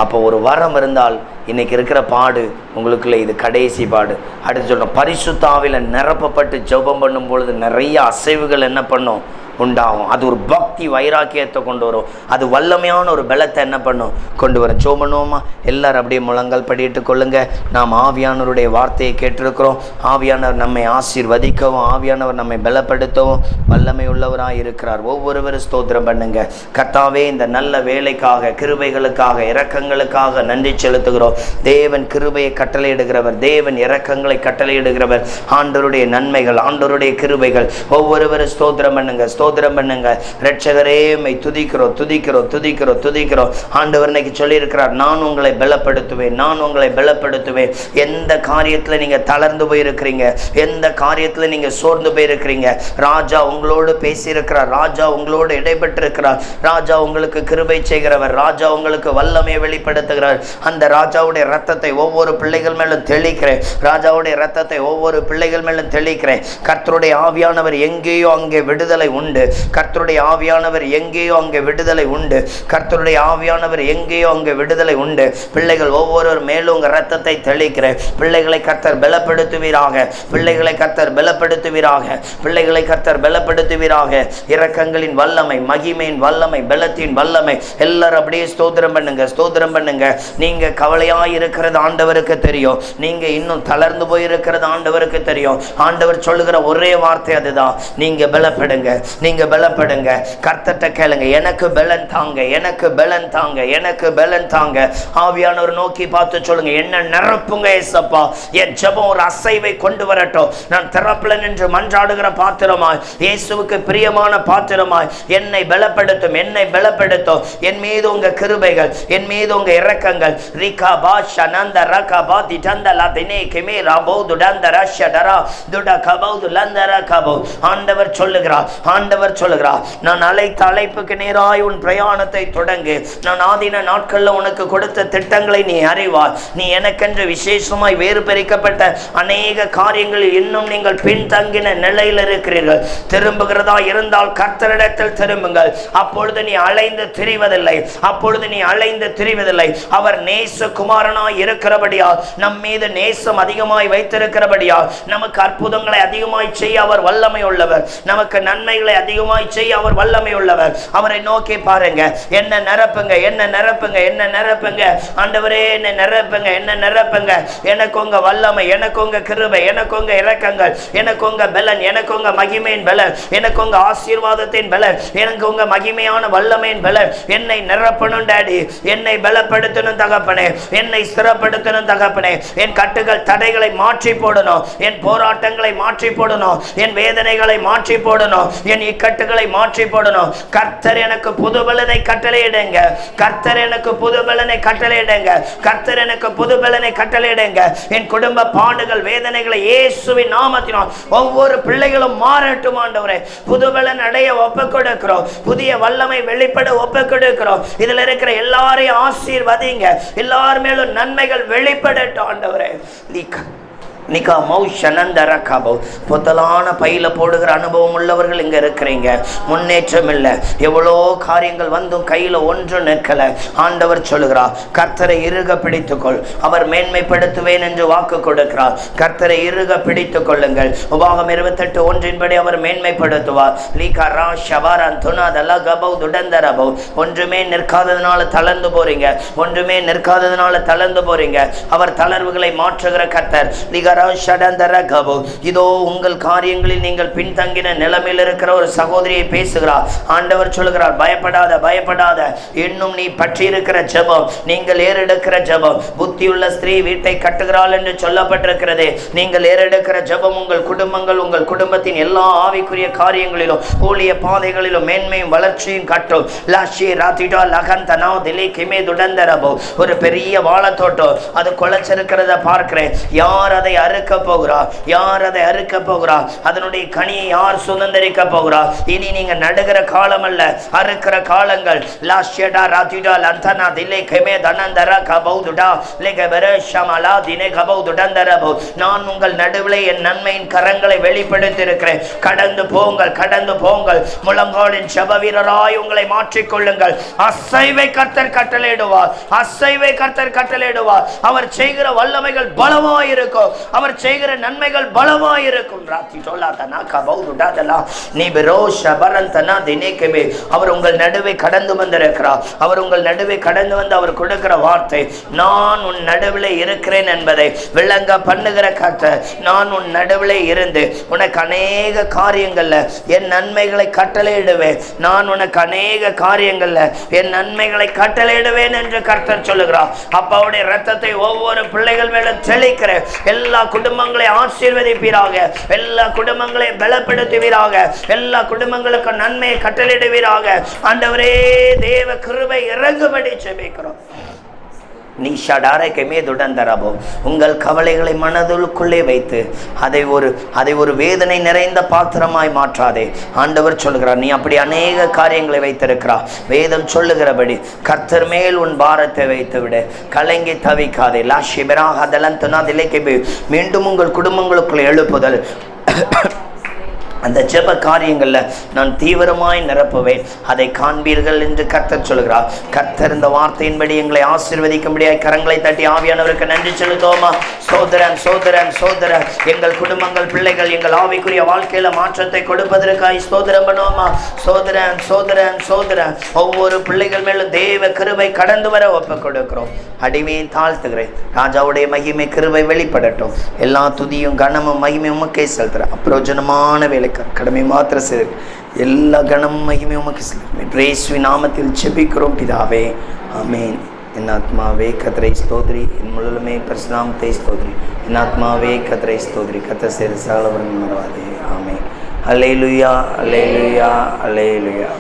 அப்போ ஒரு வரம் இருந்தால் இன்னைக்கு இருக்கிற பாடு உங்களுக்குள்ள இது கடைசி பாடு. அடுத்து சொல்கிறோம், பரிசுத்த ஆவியில நிரப்பப்பட்டு ஜெபம் பண்ணும் பொழுது நிறைய அசைவுகள் என்ன பண்ணும், உண்டாகும். அது ஒரு பக்தி வைராக்கியத்தை கொண்டு வரும். அது வல்லமையான ஒரு பலத்தை என்ன பண்ணும், கொண்டு வரும். ஜெபம் பண்ணுவோமா? எல்லாரும் அப்படியே முழங்கால் படிட்டு கொள்ளுங்க. நாம் ஆவியானவருடைய வார்த்தையை கேட்டிருக்கிறோம். ஆவியானவர் நம்மை ஆசீர்வதிக்கவும், ஆவியானவர் நம்மை பலப்படுத்தவும் வல்லமை உள்ளவராக இருக்கிறார். ஒவ்வொருவரும் ஸ்தோத்திரம் பண்ணுங்க. கர்த்தாவே, இந்த நல்ல வேலைக்காக, கிருபைகளுக்காக, இரக்கங்களுக்காக நன்றி செலுத்துகிறோம். தேவன் கிருபையை கட்டளையிடுகிறவர், தேவன் இரக்கங்களை கட்டளையிடுகிறவர். ஆண்டவருடைய நன்மைகள், ஆண்டவருடைய கிருபைகள், ஒவ்வொருவரும் ஸ்தோத்திரம் பண்ணுங்க, ஸ்தோத்திரம் பண்ணுங்க. இரட்சகரே, மை துதிக்கிறோம், துதிக்கிறோம், துதிக்கிறோம், துதிக்கிறோம். ஆண்டவர் இன்னைக்கு சொல்லியிருக்கிறார், நான் உங்களை பலப்படுத்துவேன், நான் உங்களை பலப்படுத்துவேன். எந்த காரியத்தில் நீங்க தளர்ந்து போயிருக்கிறீங்க, எந்த காரியத்தில் நீங்க சோர்ந்து போயிருக்கிறீங்க, ராஜா உங்களோடு பேசியிருக்கிறார், ராஜா உங்களோடு இடைப்பட்டிருக்கிறார், ராஜா உங்களுக்கு கிருபை செய்கிறவர், ராஜா உங்களுக்கு வல்லமையை வெளிப்படுத்துகிறார். அந்த ராஜாவுடைய ரத்தத்தை ஒவ்வொரு பிள்ளைகள் மேலும் தெளிக்கிறேன், ராஜாவுடைய ரத்தத்தை ஒவ்வொரு பிள்ளைகள் மேலும் தெளிக்கிறேன். கர்த்தருடைய ஆவியானவர் எங்கேயோ அங்கே விடுதலை உண்டு. கர்த்தருடைய ஆவியானவர் எங்கேயோ அங்கே விடுதலை உண்டு. கர்த்தருடைய ஆவியானவர் எங்கேயோ அங்கே விடுதலை உண்டு. பிள்ளைகள் ஒவ்வொரு மேலும் உங்க ரத்தத்தை தெளிக்கிறேன். பிள்ளைகளை கர்த்தர் பலப்படுத்துவீராக, பிள்ளைகளை கர்த்தர் பலப்படுத்துவீராக, பிள்ளைகளை கர்த்தர் பலப்படுத்துவீராக. இரக்கங்களின் வல்லமை, மகிமையின் வல்லமை, பலத்தின் வல்லமை. எல்லாரும் அப்படியே ஸ்தோத்திரம் பண்ணுங்க, ஸ்தோத்திரம் பண்ணுங்க. நீங்க கவலையாய் இருக்கிறது ஆண்டவருக்கு தெரியும், நீங்க இன்னும் தளர்ந்து போயிருக்கிறது ஆண்டவருக்கு தெரியும். ஆண்டவர் சொல்லுகிற ஒரே வார்த்தை அதுதான், நீங்க பலப்படுங்க, நீங்க பலப்படுங்க. கர்த்தர்ட்ட கேளுங்க, எனக்கு பலன் தாங்க, எனக்கு பலன் தாங்க, எனக்கு பலன் தாங்க. ஆவியானவர் நோக்கி பார்த்து சொல்லுங்க, என்ன நிரப்புங்க ஏசப்பா. என் ஜெபம் ஒரு அசைவை கொண்டு வரட்டும். நான் திறப்புல நின்று மன்றாடுகிற பாத்திரமாய், இயேசுவுக்கு பிரியமான பாத்திரமாய் என்னை பலப்படுத்தும், என்னை பலப்படுத்தும். என் மீது உங்க கிருபைகள், என் மீது உங்க இரக்கங்கள். ரிகா பாஷா நந்த ரகா பாதி தந்தலா தினே கிமே ராபோ துடந்த ரஷடரா துட கபௌது லந்தர கபௌ. ஆண்டவர் சொல்லுகிறார், ஆண்டவர் சொல்லுகிறார், நான் அழைத்த அழைப்புக்கு நேராய் உன் பிரயாணத்தை தொடங்கு. நான் ஆதின நாட்கள்ல உனக்கு கொடுத்த திட்டங்களை நீ அறிவாய். நீ எனக்கென்று விசேஷமாய் வேறு பிரிக்கப்பட்ட அநேக காரியங்களில் இன்னும் நீங்கள் பின்தங்கின நிலையில் இருக்கிறீர்கள். திரும்புகிறதா இருந்தால் கர்த்தரிடத்தில் திரும்புங்கள். அப்பொழுது நீ அலைந்து திரிவதில்லை, அப்பொழுது நீ அலைந்து திரிவதில்லை. அவர் நேசகுமாரனாய் இருக்கிறபடியால், நம் மீது நேசம் அதிகமாய் வைத்திருக்கிறபடியால், நமக்கு அற்புதங்களை அதிகமாய் செய்ய அவர் வல்லமை உள்ளவர், நமக்கு நன்மைகளை அதிகமாய் செய்ய அவர் வல்லமை உள்ளவர். அவரை நோக்கி பாருங்க, என்ன நிரப்புங்க, என்ன நிரப்புங்க, என்ன நிரப்புங்க. ஆண்டவரே என்ன நிரப்புங்க, என்ன நிரப்புங்க. எனக்கு உங்க வல்லமை, எனக்கு உங்க கிருபை, எனக்கு உங்க இரக்கங்கள், எனக்கு உங்க பலன், எனக்கு உங்க மகிமையின் பலன், எனக்கு உங்க ஆசீர்வாதத்தின் பலன், எனக்கு உங்க மகிமையான வல்லமையின் பலன். என்னை நிரப்பணும் டாடி, என்னை பலப்படுத்தணும் தகப்பனே, என்னை ஸ்திரப்படுத்தணும் தகப்பனே. என் கட்டுகள் தடைகளை மாற்றி போடணும், என் போராட்டங்களை மாற்றி போடணும், என் வேதனைகளை மாற்றி போடணும், என் இக்கட்டுகளை மாற்றி போடணும். கர்த்தர் எனக்கு புது பலனை கட்டளையிடுங்க. கர்த்தர் எனக்கு புது பலனை கட்டளையிடுங்க. கர்த்தர் எனக்கு புது பலனை கட்டளையிடுங்க. என் குடும்ப பாடுகள் வேதனைகளை இயேசுவின் நாமத்தினால் ஒவ்வொரு பிள்ளைகளும் மாறட்டும் ஆண்டவரே. புது பலன் அடைய ஒப்புக் கொடுக்கிறோம். புதிய வல்லமை வெளிப்பட ஒப்புக் கொடுக்கிறோம். இதுல இருக்கிற எல்லாரையும் ஆசீர்வதிங்க. எல்லார் மேலும் நன்மைகள் வெளிப்படட்டும் ஆண்டவரே. புத்தலான பையில போடுகிற அனுபவம் உள்ளவர்கள் இங்க இருக்கிறீங்க. முன்னேற்றம் இல்லை. எவ்வளோ காரியங்கள் வந்தும் கையில ஒன்றும் நிற்கல. ஆண்டவர் சொல்லுகிறார், கர்த்தரை இறுக பிடித்துக்கொள், அவர் மேன்மைப்படுத்துவேன் என்று வாக்கு கொடுக்கிறார். கர்த்தரை இறுக பிடித்துக் கொள்ளுங்கள். உபாகம் 28:1 அவர் மேன்மைப்படுத்துவார். ஒன்றுமே நிற்காததுனால தளர்ந்து போறீங்க. ஒன்றுமே நிற்காததுனால தளர்ந்து போறீங்க. அவர் தளர்வுகளை மாற்றுகிற கர்த்தர். இதோ உங்கள் காரியங்களில் நீங்கள் பின்தங்கின நிலைமையில் இருக்கிற ஒரு சகோதரியை பேசுகிறார். ஆண்டவர் சொல்லுகிறார், பயப்படாத பயப்படாத, இன்னும் நீ பற்றி இருக்கிற ஜெபம், நீங்கள் ஏறெடுக்கிற ஜெபம். புத்தியுள்ள ஸ்திரீ வீட்டை கட்டுகிறாள் என்று சொல்லப்பட்டிருக்கிறது. நீங்கள் ஏறெடுக்கிற ஜெபம் உங்கள் குடும்பங்கள், உங்கள் குடும்பத்தின் எல்லா ஆவிக்குரிய காரியங்களிலும் ஊழிய பாதைகளிலும் மேன்மையும் வளர்ச்சியும் கட்டும். ஒரு பெரிய வாழைத்தோட்டம் அது கொலைச்சிருக்கிறத பார்க்கிறேன். யார் அதை அறுக்க போகிறார்? யார் அதை அறுக்க போகிறார்? அதனுடைய கனியை யார் சுதந்திரிக்க போகிறார்? இனி நீங்க நடுகிற காலம் அல்ல, அறுக்கிற காலங்கள். நான் உங்கள் நடுவில் என் நன்மையின் கரங்களை வெளிப்படுத்தி இருக்கிறேன். கடந்து போங்கள், கடந்து போங்கள். முழங்காலின் ஜெப வீரராய் உங்களை மாற்றிக்கொள்ளுங்கள். அசைவை கர்த்தர் கட்டளையிடுவார். அசைவை கர்த்தர் கட்டளையிடுவார். அவர் செய்கிற வல்லமைகள் பலமாயிருக்கும். அவர் செய்கிற நன்மைகள் பலமாயிருக்கும். அவர் உங்கள் நடுவே கடந்து வந்திருக்கிறார். அவர் உங்கள் நடுவே கடந்து வந்து அவர் கொடுக்கிற வார்த்தை, நான் உன் நடுவில் இருக்கிறேன் என்பதை விளங்க பண்ணுகிற கர்த்தர். நான் உன் நடுவில் இருந்து உனக்கு அநேக காரியங்கள்ல என் நன்மைகளை கட்டளையிடுவேன். நான் உனக்கு அநேக காரியங்கள்ல என் நன்மைகளை கட்டளையிடுவேன் என்று கர்த்தர் சொல்லுகிறார். அப்பாவுடைய இரத்தத்தை ஒவ்வொரு பிள்ளைகள் மேலும் தெளிக்கிறேன். எல்லா குடும்பங்களை ஆசீர்வதிப்பீராக. எல்லா குடும்பங்களையும் பலப்படுத்துவீராக. எல்லா குடும்பங்களுக்கு நன்மையை கட்டளையிடுவீராக. ஆண்டவரே, தேவ கிருபை இறங்கும்படி ஜெபிக்கிறோம். உங்கள் கவலைகளை மனதுக்குள்ளே வைத்து அதை ஒரு வேதனை நிறைந்த பாத்திரமாய் மாற்றாதே. ஆண்டவர் சொல்லுகிறார், நீ அப்படி அநேக காரியங்களை வைத்திருக்கிறார். வேதம் சொல்லுகிறபடி கர்த்தர் மேல் உன் பாரத்தை வைத்து விடு. கலங்கி தவிக்காதே. மீண்டும் உங்கள் குடும்பங்களுக்குள் எழுப்புதல், அந்த ஜெப காரியங்களில் நான் தீவிரமாய் நிரப்புவேன். அதை காண்பீர்கள் என்று கர்த்தர் சொல்கிறார். கர்த்தர் இந்த வார்த்தையின்படி எங்களை ஆசீர்வதிக்கும்படியாய் கரங்களை தட்டி ஆவியானவருக்கு நன்றி செலுத்துவோமா? சோதரன் சோதரன் சோதரன், எங்கள் குடும்பங்கள், பிள்ளைகள், எங்கள் ஆவிக்குரிய வாழ்க்கையில மாற்றத்தை கொடுப்பதற்காய் ஸ்தோத்திரம் பண்ணுவோமா? சோதரன் சோதரன் சோதரன், ஒவ்வொரு பிள்ளைகள் மேலும் தேவ கிருபை கடந்து வர ஒப்புக் கொடுக்கிறோம். அடிமையை தாழ்த்துகிறேன். ராஜாவுடைய மகிமை கிருபை வெளிப்படட்டும். எல்லா துதியும் கனமும் மகிமை உமக்கே செலுத்துகிறேன். அப்பிரோஜனமான வேலை கடமை மாத்திர செய்து எல்லா கனமும் மகிமை உமக்கு செலுத்துகிறேன். இயேசுவின் நாமத்தில் ஜெபிக்கிறோம் பிதாவே, ஆமென். என் ஆத்மாவே கர்த்தரை ஸ்தோத்திரி, என் முழுமே பரிசுத்த நாமத்தை ஸ்தோத்திரி. என் ஆத்மாவே கர்த்தரை ஸ்தோத்திரி, கர்த்தர் செய்த சகல வரங்களும் மறவாதே. ஆமென். அல்லேலூயா அல்லேலூயா அல்லேலூயா.